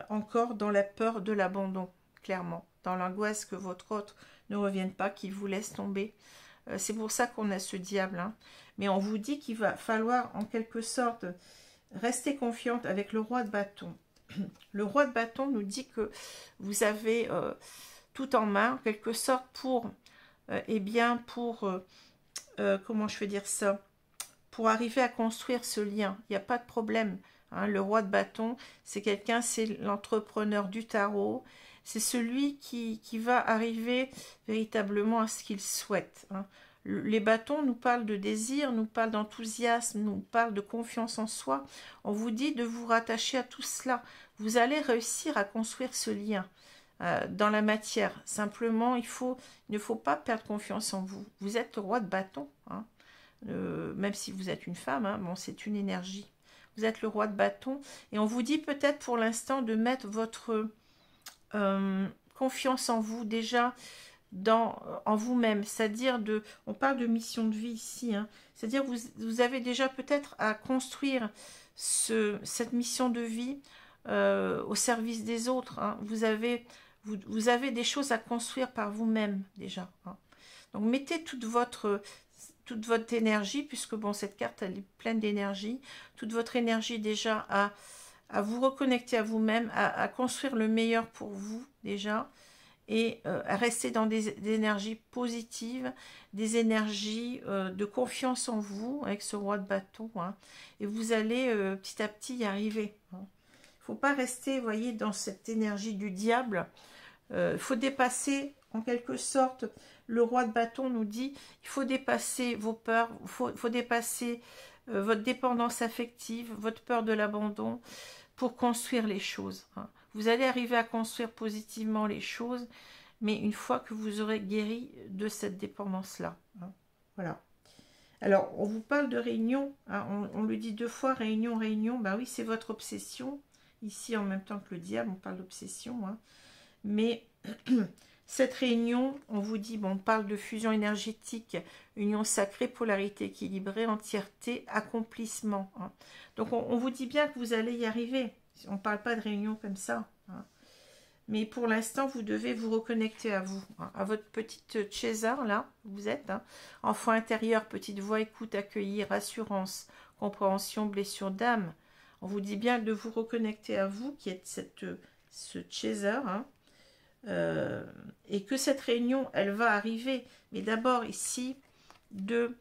encore dans la peur de l'abandon, clairement, dans l'angoisse que votre autre ne revienne pas, qu'il vous laisse tomber. C'est pour ça qu'on a ce diable, hein. Mais on vous dit qu'il va falloir en quelque sorte rester confiante avec le roi de bâton. Le roi de bâton nous dit que vous avez tout en main, en quelque sorte, pour, eh bien, pour, comment je vais dire ça, pour arriver à construire ce lien. Il n'y a pas de problème, hein. Le roi de bâton, c'est quelqu'un, c'est l'entrepreneur du tarot, c'est celui qui va arriver véritablement à ce qu'il souhaite, hein. Les bâtons nous parlent de désir, nous parlent d'enthousiasme, nous parlent de confiance en soi. On vous dit de vous rattacher à tout cela. Vous allez réussir à construire ce lien dans la matière. Simplement, il ne faut pas perdre confiance en vous. Vous êtes le roi de bâton, hein. Même si vous êtes une femme, hein, bon, c'est une énergie. Vous êtes le roi de bâton. Et on vous dit peut-être pour l'instant de mettre votre confiance en vous déjà en vous-même, c'est-à-dire on parle de mission de vie ici, hein, c'est-à-dire vous avez déjà peut-être à construire cette mission de vie au service des autres, hein. Vous avez des choses à construire par vous-même déjà, hein. Donc mettez toute votre énergie, puisque bon, cette carte elle est pleine d'énergie, toute votre énergie déjà à vous reconnecter à vous-même, à construire le meilleur pour vous déjà, et à rester dans des énergies positives, des énergies de confiance en vous, avec ce roi de bâton, hein, et vous allez petit à petit y arriver, hein. Il ne faut pas rester, vous voyez, dans cette énergie du diable. Il faut dépasser, en quelque sorte, le roi de bâton nous dit, il faut dépasser vos peurs, il faut dépasser votre dépendance affective, votre peur de l'abandon, pour construire les choses, hein. Vous allez arriver à construire positivement les choses, mais une fois que vous aurez guéri de cette dépendance-là, hein. Voilà. Alors, on vous parle de réunion, hein, on le dit deux fois, réunion, réunion. Ben oui, c'est votre obsession. Ici, en même temps que le diable, on parle d'obsession, hein. Mais cette réunion, on vous dit, bon, on parle de fusion énergétique, union sacrée, polarité équilibrée, entièreté, accomplissement, hein. Donc, on vous dit bien que vous allez y arriver. On ne parle pas de réunion comme ça, hein. Mais pour l'instant, vous devez vous reconnecter à vous, hein, à votre petite César, là, vous êtes, hein. Enfant intérieur, petite voix, écoute, accueillir, assurance, compréhension, blessure d'âme. On vous dit bien de vous reconnecter à vous, qui êtes ce César, hein. Et que cette réunion, elle va arriver. Mais d'abord, ici, de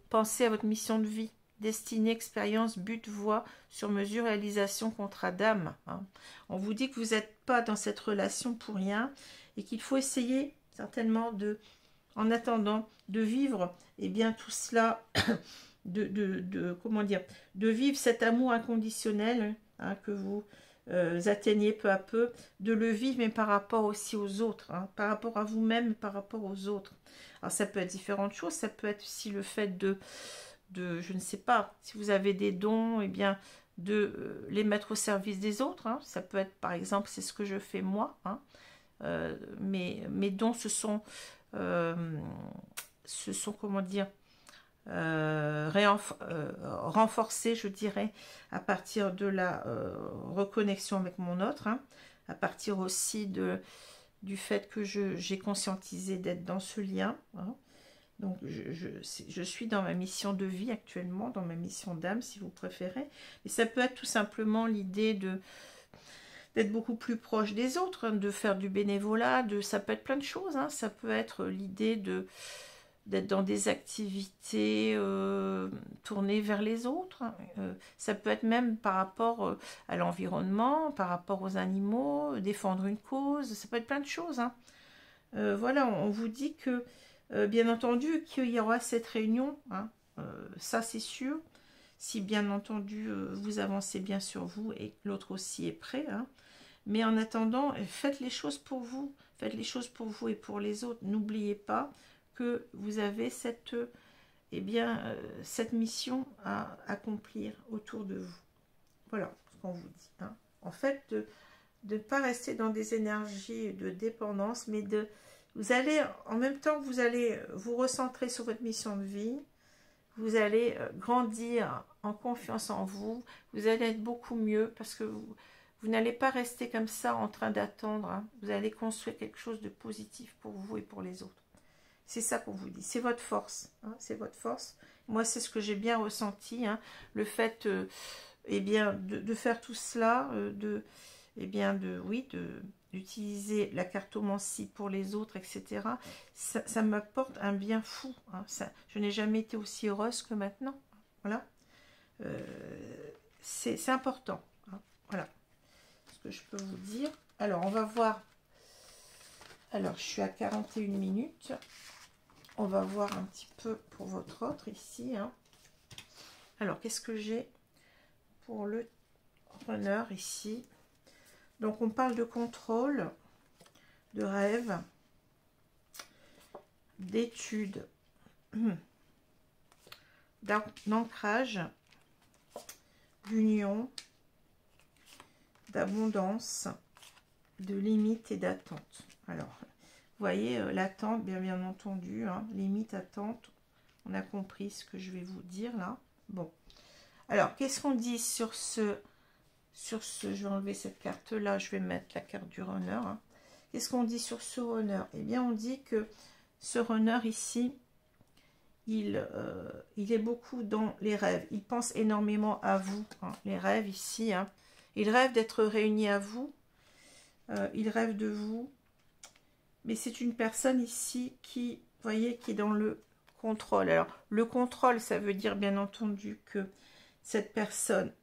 penser à votre mission de vie. Destinée, expérience, but, voie, sur mesure, réalisation, contrat d'âme, hein. On vous dit que vous n'êtes pas dans cette relation pour rien et qu'il faut essayer certainement en attendant, de vivre, eh bien, tout cela comment dire, de vivre cet amour inconditionnel, hein, que vous atteignez peu à peu, de le vivre, mais par rapport aussi aux autres, hein, par rapport à vous-même, par rapport aux autres. Alors ça peut être différentes choses, ça peut être aussi le fait je ne sais pas, si vous avez des dons, eh bien, de les mettre au service des autres, hein. Ça peut être, par exemple, c'est ce que je fais moi, hein. Mes dons comment dire, renforcés, je dirais, à partir de la reconnexion avec mon autre, hein, à partir aussi du fait que j'ai conscientisé d'être dans ce lien, hein. Donc, je suis dans ma mission de vie actuellement, dans ma mission d'âme, si vous préférez. Et ça peut être tout simplement l'idée d'être beaucoup plus proche des autres, hein, de faire du bénévolat, ça peut être plein de choses, hein. Ça peut être l'idée d'être dans des activités tournées vers les autres. Ça peut être même par rapport à l'environnement, par rapport aux animaux, défendre une cause, ça peut être plein de choses, hein. Voilà, on vous dit que bien entendu qu'il y aura cette réunion, hein, ça c'est sûr, si bien entendu vous avancez bien sur vous et que l'autre aussi est prêt, hein. Mais en attendant, faites les choses pour vous, faites les choses pour vous et pour les autres. N'oubliez pas que vous avez cette mission à accomplir autour de vous. Voilà ce qu'on vous dit, hein. En fait, de ne pas rester dans des énergies de dépendance, mais vous allez, en même temps que vous allez vous recentrer sur votre mission de vie, vous allez grandir en confiance en vous, vous allez être beaucoup mieux parce que vous n'allez pas rester comme ça en train d'attendre, hein. Vous allez construire quelque chose de positif pour vous et pour les autres. C'est ça qu'on vous dit, c'est votre force, hein, c'est votre force. Moi, c'est ce que j'ai bien ressenti, hein, le fait de faire tout cela, d'utiliser la cartomancie pour les autres, etc. Ça m'apporte un bien fou, hein. Je n'ai jamais été aussi heureuse que maintenant. Voilà. C'est important, hein. Voilà ce que je peux vous dire. Alors, on va voir. Alors, je suis à 41 minutes. On va voir un petit peu pour votre autre ici, hein. Alors, qu'est-ce que j'ai pour le runner ici? Donc, on parle de contrôle, de rêve, d'études, d'ancrage, d'union, d'abondance, de limite et d'attente. Alors, vous voyez, l'attente, bien entendu, hein, limite, attente, on a compris ce que je vais vous dire là. Bon, alors, qu'est-ce qu'on dit sur ce, je vais enlever cette carte-là, je vais mettre la carte du runner, hein. Qu'est-ce qu'on dit sur ce runner? Eh bien, on dit que ce runner ici, il est beaucoup dans les rêves. Il pense énormément à vous, hein. Les rêves ici, hein. Il rêve d'être réuni à vous. Il rêve de vous. Mais c'est une personne ici qui, vous voyez, qui est dans le contrôle. Alors, le contrôle, ça veut dire bien entendu que cette personne,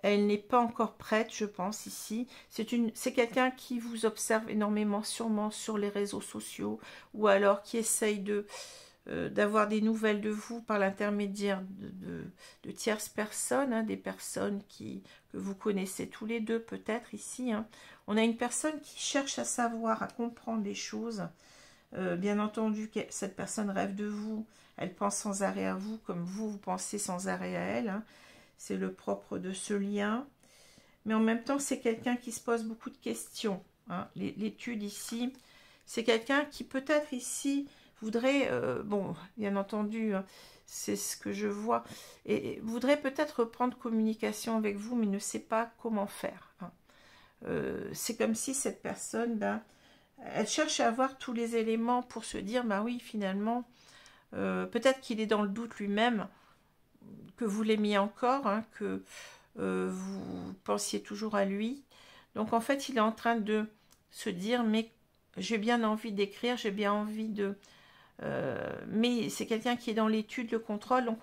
elle n'est pas encore prête, je pense, ici. C'est quelqu'un qui vous observe énormément, sûrement sur les réseaux sociaux, ou alors qui essaye d'avoir des nouvelles de vous par l'intermédiaire de tierces personnes, hein, des personnes que vous connaissez tous les deux peut-être ici, hein. On a une personne qui cherche à savoir, à comprendre des choses. Bien entendu, cette personne rêve de vous, elle pense sans arrêt à vous, comme vous pensez sans arrêt à elle, hein. C'est le propre de ce lien. Mais en même temps, c'est quelqu'un qui se pose beaucoup de questions, hein. L'étude ici, c'est quelqu'un qui peut-être ici voudrait, bon, bien entendu, hein, c'est ce que je vois, et voudrait peut-être reprendre communication avec vous, mais ne sait pas comment faire, hein. C'est comme si cette personne, ben, elle cherche à avoir tous les éléments pour se dire, bah oui, finalement, peut-être qu'il est dans le doute lui-même, que vous l'aimiez encore, hein, que vous pensiez toujours à lui. Donc en fait, il est en train de se dire, mais j'ai bien envie d'écrire, j'ai bien envie de... mais c'est quelqu'un qui est dans l'étude, le contrôle, donc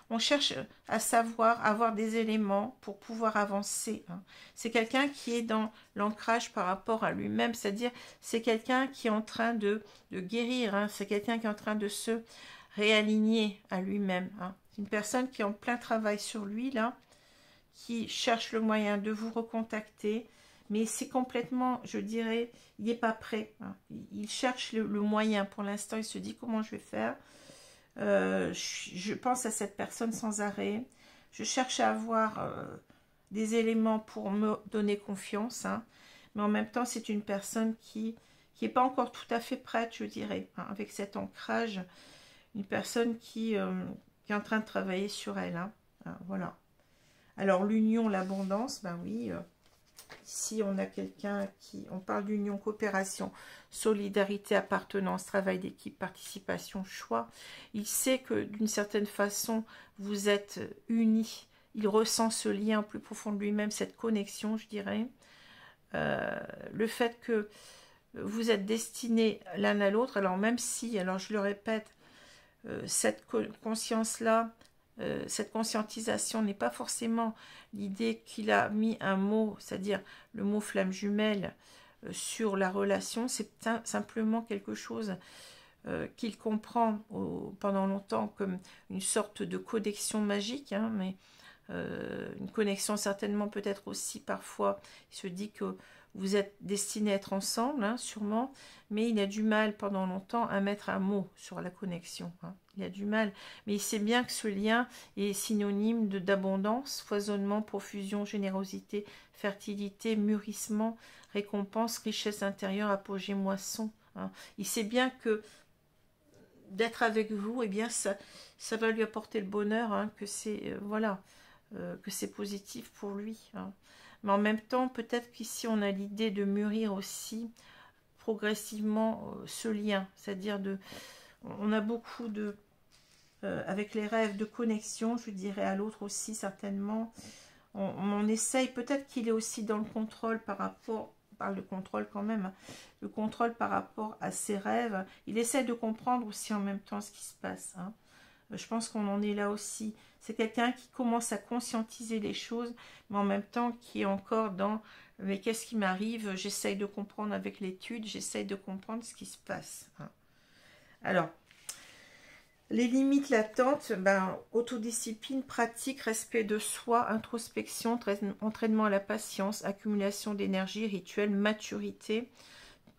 on cherche à savoir, à avoir des éléments pour pouvoir avancer, hein. C'est quelqu'un qui est dans l'ancrage par rapport à lui-même, c'est-à-dire c'est quelqu'un qui est en train de guérir, hein. C'est quelqu'un qui est en train de se réaligner à lui-même. Hein. C'est une personne qui est en plein travail sur lui, là, qui cherche le moyen de vous recontacter, mais c'est complètement, je dirais, il n'est pas prêt. Hein. Il cherche le moyen. Pour l'instant, il se dit comment je vais faire. Je pense à cette personne sans arrêt. Je cherche à avoir des éléments pour me donner confiance. Hein. Mais en même temps, c'est une personne qui n'est pas encore tout à fait prête, je dirais, hein, avec cet ancrage. Une personne qui est en train de travailler sur elle. Hein. Hein, voilà. Alors, l'union, l'abondance, ben oui. Ici, on a quelqu'un qui... On parle d'union, coopération, solidarité, appartenance, travail d'équipe, participation, choix. Il sait que, d'une certaine façon, vous êtes unis. Il ressent ce lien au plus profond de lui-même, cette connexion, je dirais. Le fait que vous êtes destinés l'un à l'autre, alors même si, alors je le répète, cette conscience-là, cette conscientisation n'est pas forcément l'idée qu'il a mis un mot, c'est-à-dire le mot flamme jumelle, sur la relation. C'est simplement quelque chose qu'il comprend pendant longtemps comme une sorte de connexion magique, hein, mais une connexion certainement peut-être aussi parfois, il se dit que vous êtes destinés à être ensemble, hein, sûrement, mais il a du mal pendant longtemps à mettre un mot sur la connexion. Hein. Il a du mal, mais il sait bien que ce lien est synonyme d'abondance, foisonnement, profusion, générosité, fertilité, mûrissement, récompense, richesse intérieure, apogée, moisson. Hein. Il sait bien que d'être avec vous, eh bien, ça va lui apporter le bonheur, hein, que c'est voilà, que c'est positif pour lui. Hein. Mais en même temps, peut-être qu'ici, on a l'idée de mûrir aussi progressivement ce lien. C'est-à-dire, on a beaucoup de... avec les rêves de connexion, je dirais à l'autre aussi, certainement. On essaye, peut-être qu'il est aussi dans le contrôle par rapport... On parle de contrôle quand même. Hein, le contrôle par rapport à ses rêves. Il essaie de comprendre aussi en même temps ce qui se passe. Hein. Je pense qu'on en est là aussi. C'est quelqu'un qui commence à conscientiser les choses, mais en même temps qui est encore dans « mais qu'est-ce qui m'arrive ?» J'essaye de comprendre avec l'étude, j'essaye de comprendre ce qui se passe. Hein. Alors, les limites latentes, ben, autodiscipline, pratique, respect de soi, introspection, entraînement à la patience, accumulation d'énergie, rituel, maturité.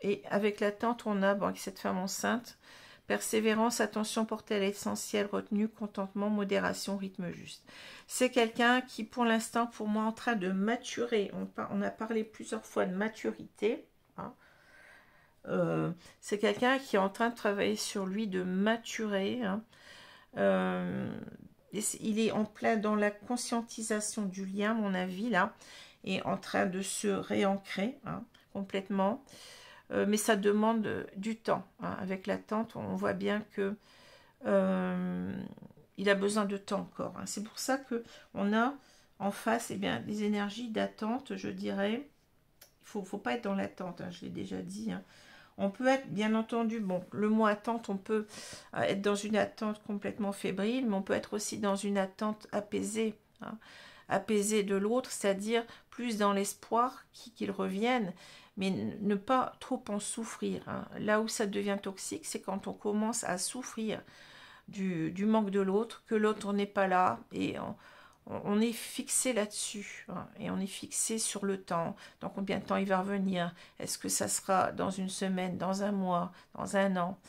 Et avec l'attente, on a, bon, avec cette femme enceinte, persévérance, attention portée à l'essentiel, retenue, contentement, modération, rythme juste. C'est quelqu'un qui, pour l'instant, pour moi, est en train de maturer. On a parlé plusieurs fois de maturité. Hein. C'est quelqu'un qui est en train de travailler sur lui, de maturer. Hein. Il est en plein dans la conscientisation du lien, à mon avis, là, et en train de se réancrer, hein, complètement. Mais ça demande du temps. Hein. Avec l'attente, on voit bien que il a besoin de temps encore. Hein. C'est pour ça que on a en face, eh bien, des énergies d'attente, je dirais. Il faut pas être dans l'attente, hein, je l'ai déjà dit. Hein. On peut être, bien entendu, bon, le mot attente, on peut être dans une attente complètement fébrile, mais on peut être aussi dans une attente apaisée. Hein. Apaisée de l'autre, c'est-à-dire plus dans l'espoir qu'il revienne, mais ne pas trop en souffrir. Hein. Là où ça devient toxique, c'est quand on commence à souffrir du manque de l'autre, que l'autre n'est pas là, et on est fixé là-dessus, hein, et on est fixé sur le temps, dans combien de temps il va revenir, est-ce que ça sera dans une semaine, dans un mois, dans un an.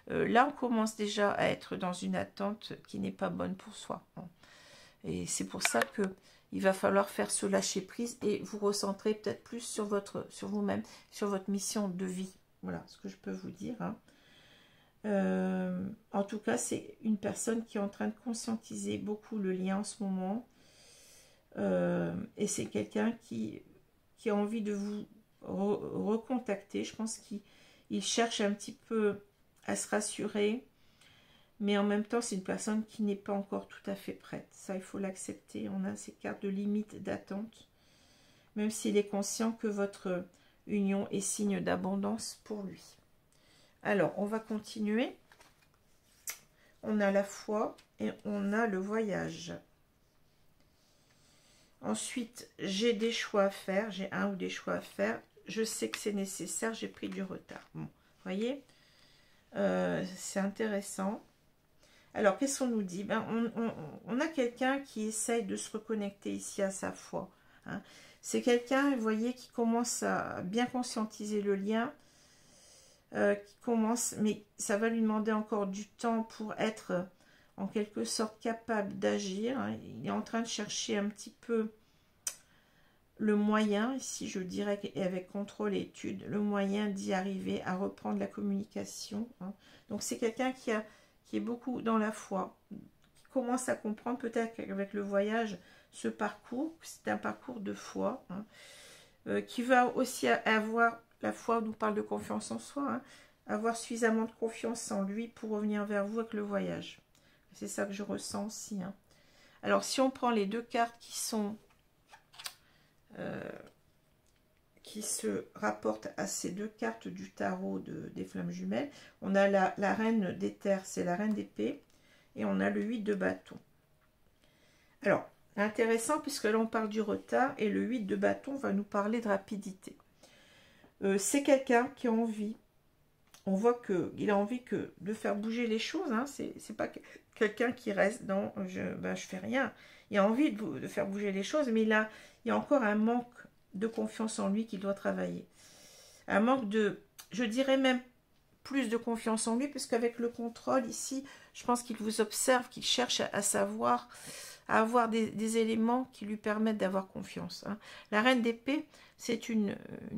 Là, on commence déjà à être dans une attente qui n'est pas bonne pour soi. Hein. Et c'est pour ça que il va falloir faire ce lâcher-prise et vous recentrer peut-être plus sur vous-même, sur votre mission de vie. Voilà ce que je peux vous dire. Hein. En tout cas, c'est une personne qui est en train de conscientiser beaucoup le lien en ce moment. Et c'est quelqu'un qui a envie de vous recontacter. Je pense qu'il cherche un petit peu à se rassurer. Mais en même temps, c'est une personne qui n'est pas encore tout à fait prête. Ça, il faut l'accepter. On a ces cartes de limite, d'attente. Même s'il est conscient que votre union est signe d'abondance pour lui. Alors, on va continuer. On a la foi et on a le voyage. Ensuite, j'ai des choix à faire. J'ai un ou des choix à faire. Je sais que c'est nécessaire. J'ai pris du retard. Bon, voyez, c'est intéressant. Alors, qu'est-ce qu'on nous dit? Ben, on a quelqu'un qui essaye de se reconnecter ici à sa foi. Hein. C'est quelqu'un, vous voyez, qui commence à bien conscientiser le lien, qui commence, mais ça va lui demander encore du temps pour être en quelque sorte capable d'agir. Hein. Il est en train de chercher un petit peu le moyen, ici je dirais, et avec contrôle et étude, le moyen d'y arriver à reprendre la communication. Hein. Donc c'est quelqu'un qui est beaucoup dans la foi, qui commence à comprendre peut-être qu'avec le voyage, ce parcours, c'est un parcours de foi, hein, qui va aussi avoir, la foi nous parle de confiance en soi, hein, avoir suffisamment de confiance en lui pour revenir vers vous avec le voyage. C'est ça que je ressens aussi. Hein. Alors si on prend les deux cartes qui se rapportent à ces deux cartes du tarot des flammes jumelles, on a la reine des terres, c'est la reine d'épée, et on a le 8 de bâton. Alors, intéressant, puisque là on parle du retard, et le 8 de bâton va nous parler de rapidité. C'est quelqu'un qui a envie, on voit qu'il a envie de faire bouger les choses, hein, c'est pas quelqu'un qui reste dans je fais rien. Il a envie de faire bouger les choses, mais il y a encore un manque de confiance en lui qu'il doit travailler. Un manque de, je dirais même plus de confiance en lui, puisqu'avec le contrôle ici, je pense qu'il vous observe, qu'il cherche à savoir, à avoir des éléments qui lui permettent d'avoir confiance. Hein. La reine d'épée, c'est une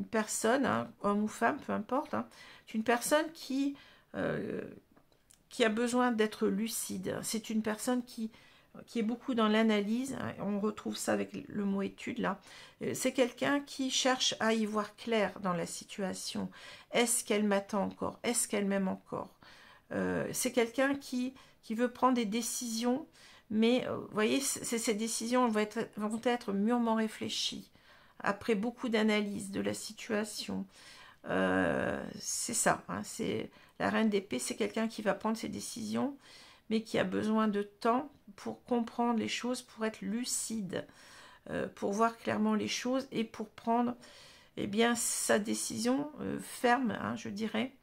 personne, hein, homme ou femme, peu importe, hein, c'est une personne qui a besoin d'être lucide. C'est une personne qui est beaucoup dans l'analyse, hein, on retrouve ça avec le mot étude là. C'est quelqu'un qui cherche à y voir clair dans la situation. Est-ce qu'elle m'attend encore? Est-ce qu'elle m'aime encore? C'est quelqu'un qui veut prendre des décisions, mais vous voyez, ces décisions vont être mûrement réfléchies, après beaucoup d'analyse de la situation. C'est ça, hein, c'est la reine d'épée, c'est quelqu'un qui va prendre ses décisions, mais qui a besoin de temps pour comprendre les choses, pour être lucide, pour voir clairement les choses et pour prendre bien, sa décision ferme, hein, je dirais.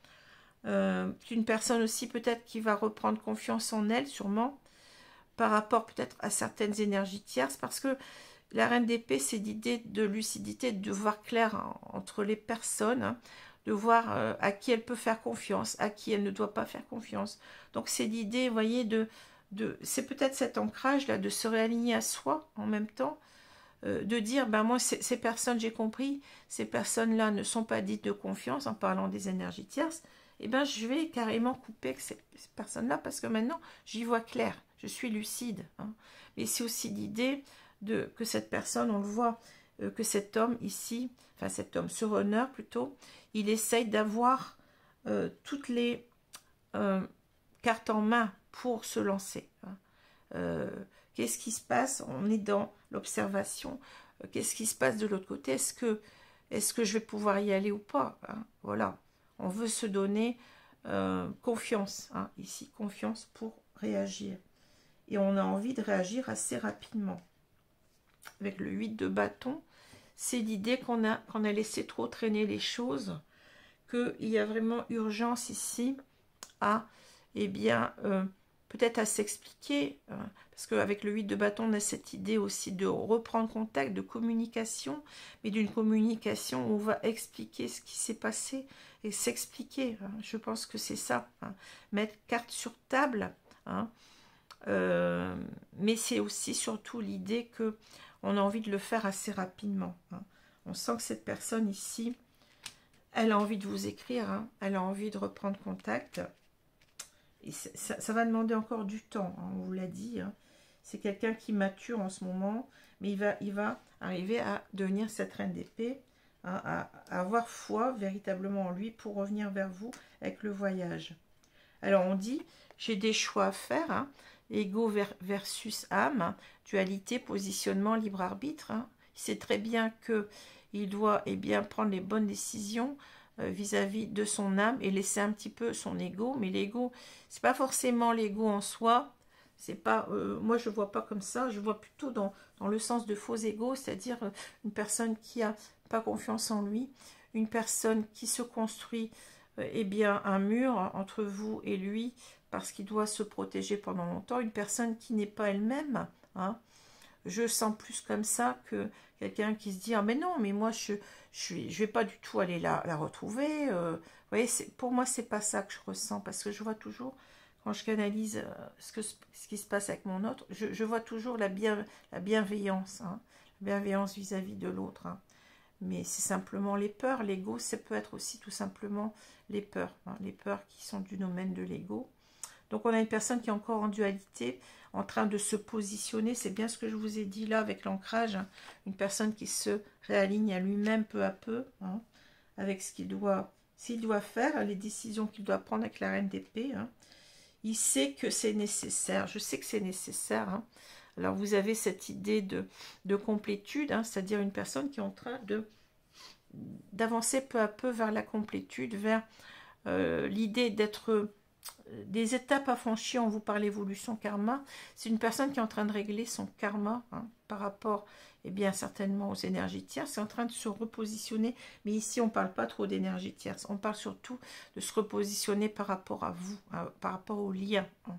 Une personne aussi peut-être qui va reprendre confiance en elle, sûrement, par rapport peut-être à certaines énergies tierces, parce que la reine d'épée, c'est l'idée de lucidité, de voir clair entre les personnes, hein, de voir à qui elle peut faire confiance, à qui elle ne doit pas faire confiance. Donc c'est l'idée, vous voyez, c'est peut-être cet ancrage-là, de se réaligner à soi en même temps, de dire, ben moi, ces personnes, j'ai compris, ces personnes-là ne sont pas dites de confiance, en parlant des énergies tierces, et ben je vais carrément couper avec ces personnes-là, parce que maintenant, j'y vois clair, je suis lucide. Hein. Mais c'est aussi l'idée que cette personne, on le voit, que cet homme ici, enfin cet homme, ce runner plutôt, il essaye d'avoir toutes les cartes en main pour se lancer. Hein. Qu'est-ce qui se passe? On est dans l'observation. Qu'est-ce qui se passe de l'autre côté? Est-ce que je vais pouvoir y aller ou pas? Hein. Voilà. On veut se donner confiance. Hein. Ici, confiance pour réagir. Et on a envie de réagir assez rapidement. Avec le 8 de bâton, c'est l'idée qu'on a laissé trop traîner les choses, qu'il y a vraiment urgence ici à, peut-être à s'expliquer, parce qu'avec le 8 de bâton, on a cette idée aussi de reprendre contact, de communication, mais d'une communication où on va expliquer ce qui s'est passé et s'expliquer. Hein. Je pense que c'est ça, hein. Mettre carte sur table, hein. Mais c'est aussi surtout l'idée que on a envie de le faire assez rapidement. Hein. On sent que cette personne ici, elle a envie de vous écrire, hein. Elle a envie de reprendre contact. Et ça va demander encore du temps, hein, on vous l'a dit. Hein. C'est quelqu'un qui mature en ce moment, mais il va arriver à devenir cette reine d'épée, hein, à avoir foi véritablement en lui pour revenir vers vous avec le voyage. Alors on dit, j'ai des choix à faire, hein, ego versus âme, hein, dualité, positionnement, libre arbitre. Hein. Il sait très bien qu'il doit prendre les bonnes décisions vis-à-vis de son âme et laisser un petit peu son ego. Mais l'ego, c'est pas forcément l'ego en soi. C'est pas, moi je vois pas comme ça. Je vois plutôt dans le sens de faux ego, c'est-à-dire une personne qui a pas confiance en lui, une personne qui se construit un mur entre vous et lui parce qu'il doit se protéger pendant longtemps, une personne qui n'est pas elle-même, hein. Je sens plus comme ça que quelqu'un qui se dit « Ah mais non, mais moi je vais pas du tout aller la retrouver. » Vous voyez, pour moi, c'est pas ça que je ressens, parce que je vois toujours, quand je canalise ce qui se passe avec mon autre, je vois toujours la bienveillance, hein, la bienveillance vis-à-vis de l'autre, hein. Mais c'est simplement les peurs. L'ego, ça peut être aussi tout simplement les peurs, hein, les peurs qui sont du domaine de l'ego. Donc on a une personne qui est encore en dualité, en train de se positionner, c'est bien ce que je vous ai dit là avec l'ancrage, hein. Une personne qui se réaligne à lui-même peu à peu, hein, avec ce qu'il doit, s'il doit faire, les décisions qu'il doit prendre avec la reine d'épée, hein. Il sait que c'est nécessaire, je sais que c'est nécessaire, hein. Alors vous avez cette idée de complétude, hein, c'est-à-dire une personne qui est en train d'avancer peu à peu vers la complétude, vers l'idée d'être des étapes à franchir. On vous parle d'évolution karma. C'est une personne qui est en train de régler son karma, hein, par rapport, eh bien, certainement aux énergies tierces. C'est en train de se repositionner. Mais ici, on ne parle pas trop d'énergie tierce. On parle surtout de se repositionner par rapport à vous, hein, par rapport au lien, hein.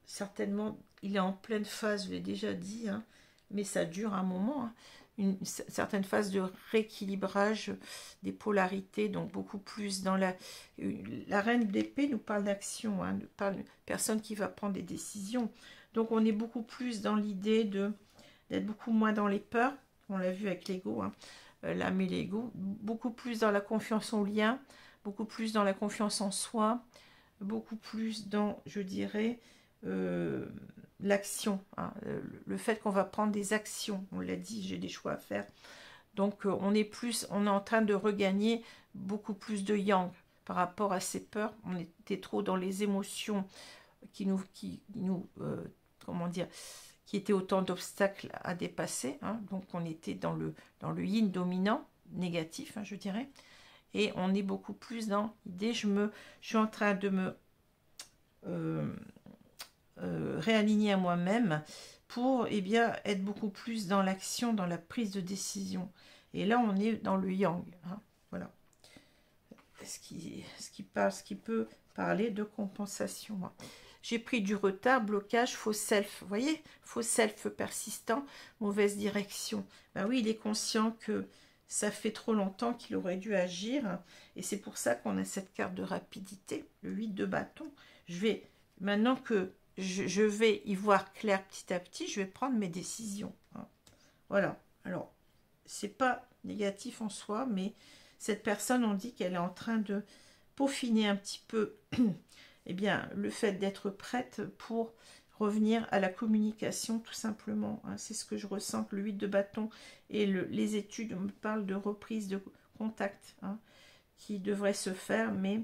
Certainement, il est en pleine phase, je l'ai déjà dit, hein, mais ça dure un moment, hein. Une certaine phase de rééquilibrage des polarités, donc beaucoup plus dans la reine d'épée nous parle d'action, hein, nous parle d'une personne qui va prendre des décisions. Donc on est beaucoup plus dans l'idée d'être beaucoup moins dans les peurs, on l'a vu avec l'ego, hein, l'âme et l'ego, beaucoup plus dans la confiance au lien, beaucoup plus dans la confiance en soi, beaucoup plus dans, je dirais, l'action, hein, le fait qu'on va prendre des actions, on l'a dit, j'ai des choix à faire. Donc on est en train de regagner beaucoup plus de yang par rapport à ces peurs. On était trop dans les émotions qui comment dire, qui étaient autant d'obstacles à dépasser, hein. Donc on était dans le yin dominant, négatif, hein, je dirais. Et on est beaucoup plus dans l'idée, je suis en train de me réaligner à moi-même pour, eh bien, être beaucoup plus dans l'action, dans la prise de décision. Et là, on est dans le yang, hein, voilà. Ce qui peut parler de compensation. J'ai pris du retard, blocage, faux self. Vous voyez, faux self persistant, mauvaise direction. Ben oui, il est conscient que ça fait trop longtemps qu'il aurait dû agir. Et c'est pour ça qu'on a cette carte de rapidité, le 8 de bâton. Maintenant que je vais y voir clair petit à petit, je vais prendre mes décisions, hein. Voilà. Alors, c'est pas négatif en soi, mais cette personne, on dit qu'elle est en train de peaufiner un petit peu eh bien, le fait d'être prête pour revenir à la communication, tout simplement, hein. C'est ce que je ressens, que le 8 de bâton et les études me parlent de reprise de contact, hein, qui devrait se faire, mais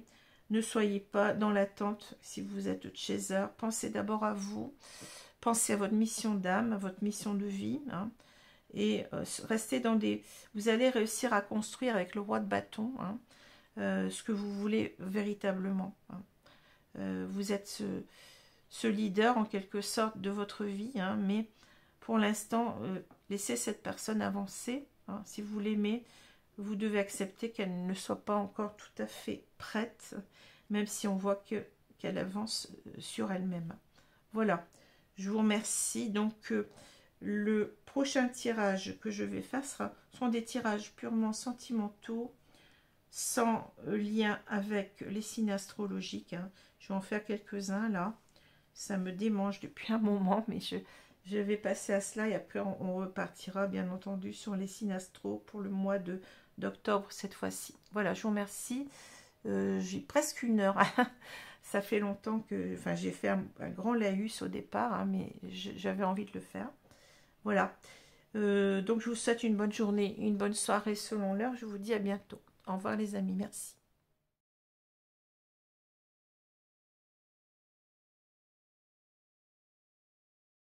ne soyez pas dans l'attente si vous êtes chaser. Pensez d'abord à vous, pensez à votre mission d'âme, à votre mission de vie, hein, et restez dans des... Vous allez réussir à construire avec le roi de bâton, hein, ce que vous voulez véritablement, hein. Vous êtes ce leader en quelque sorte de votre vie, hein, mais pour l'instant, laissez cette personne avancer, hein. Si vous l'aimez, vous devez accepter qu'elle ne soit pas encore tout à fait prête, même si on voit qu'elle avance sur elle-même. Voilà, je vous remercie. Donc, le prochain tirage que je vais faire seront des tirages purement sentimentaux, sans lien avec les signes astrologiques, hein. Je vais en faire quelques-uns là. Ça me démange depuis un moment, mais je vais passer à cela et après on repartira bien entendu sur les signes astro pour le mois d'octobre cette fois-ci. Voilà, je vous remercie. J'ai presque 1 heure. Ça fait longtemps que... Enfin, j'ai fait un grand laïus au départ, hein, mais j'avais envie de le faire. Voilà. Donc, je vous souhaite une bonne journée, une bonne soirée selon l'heure. Je vous dis à bientôt. Au revoir les amis, merci.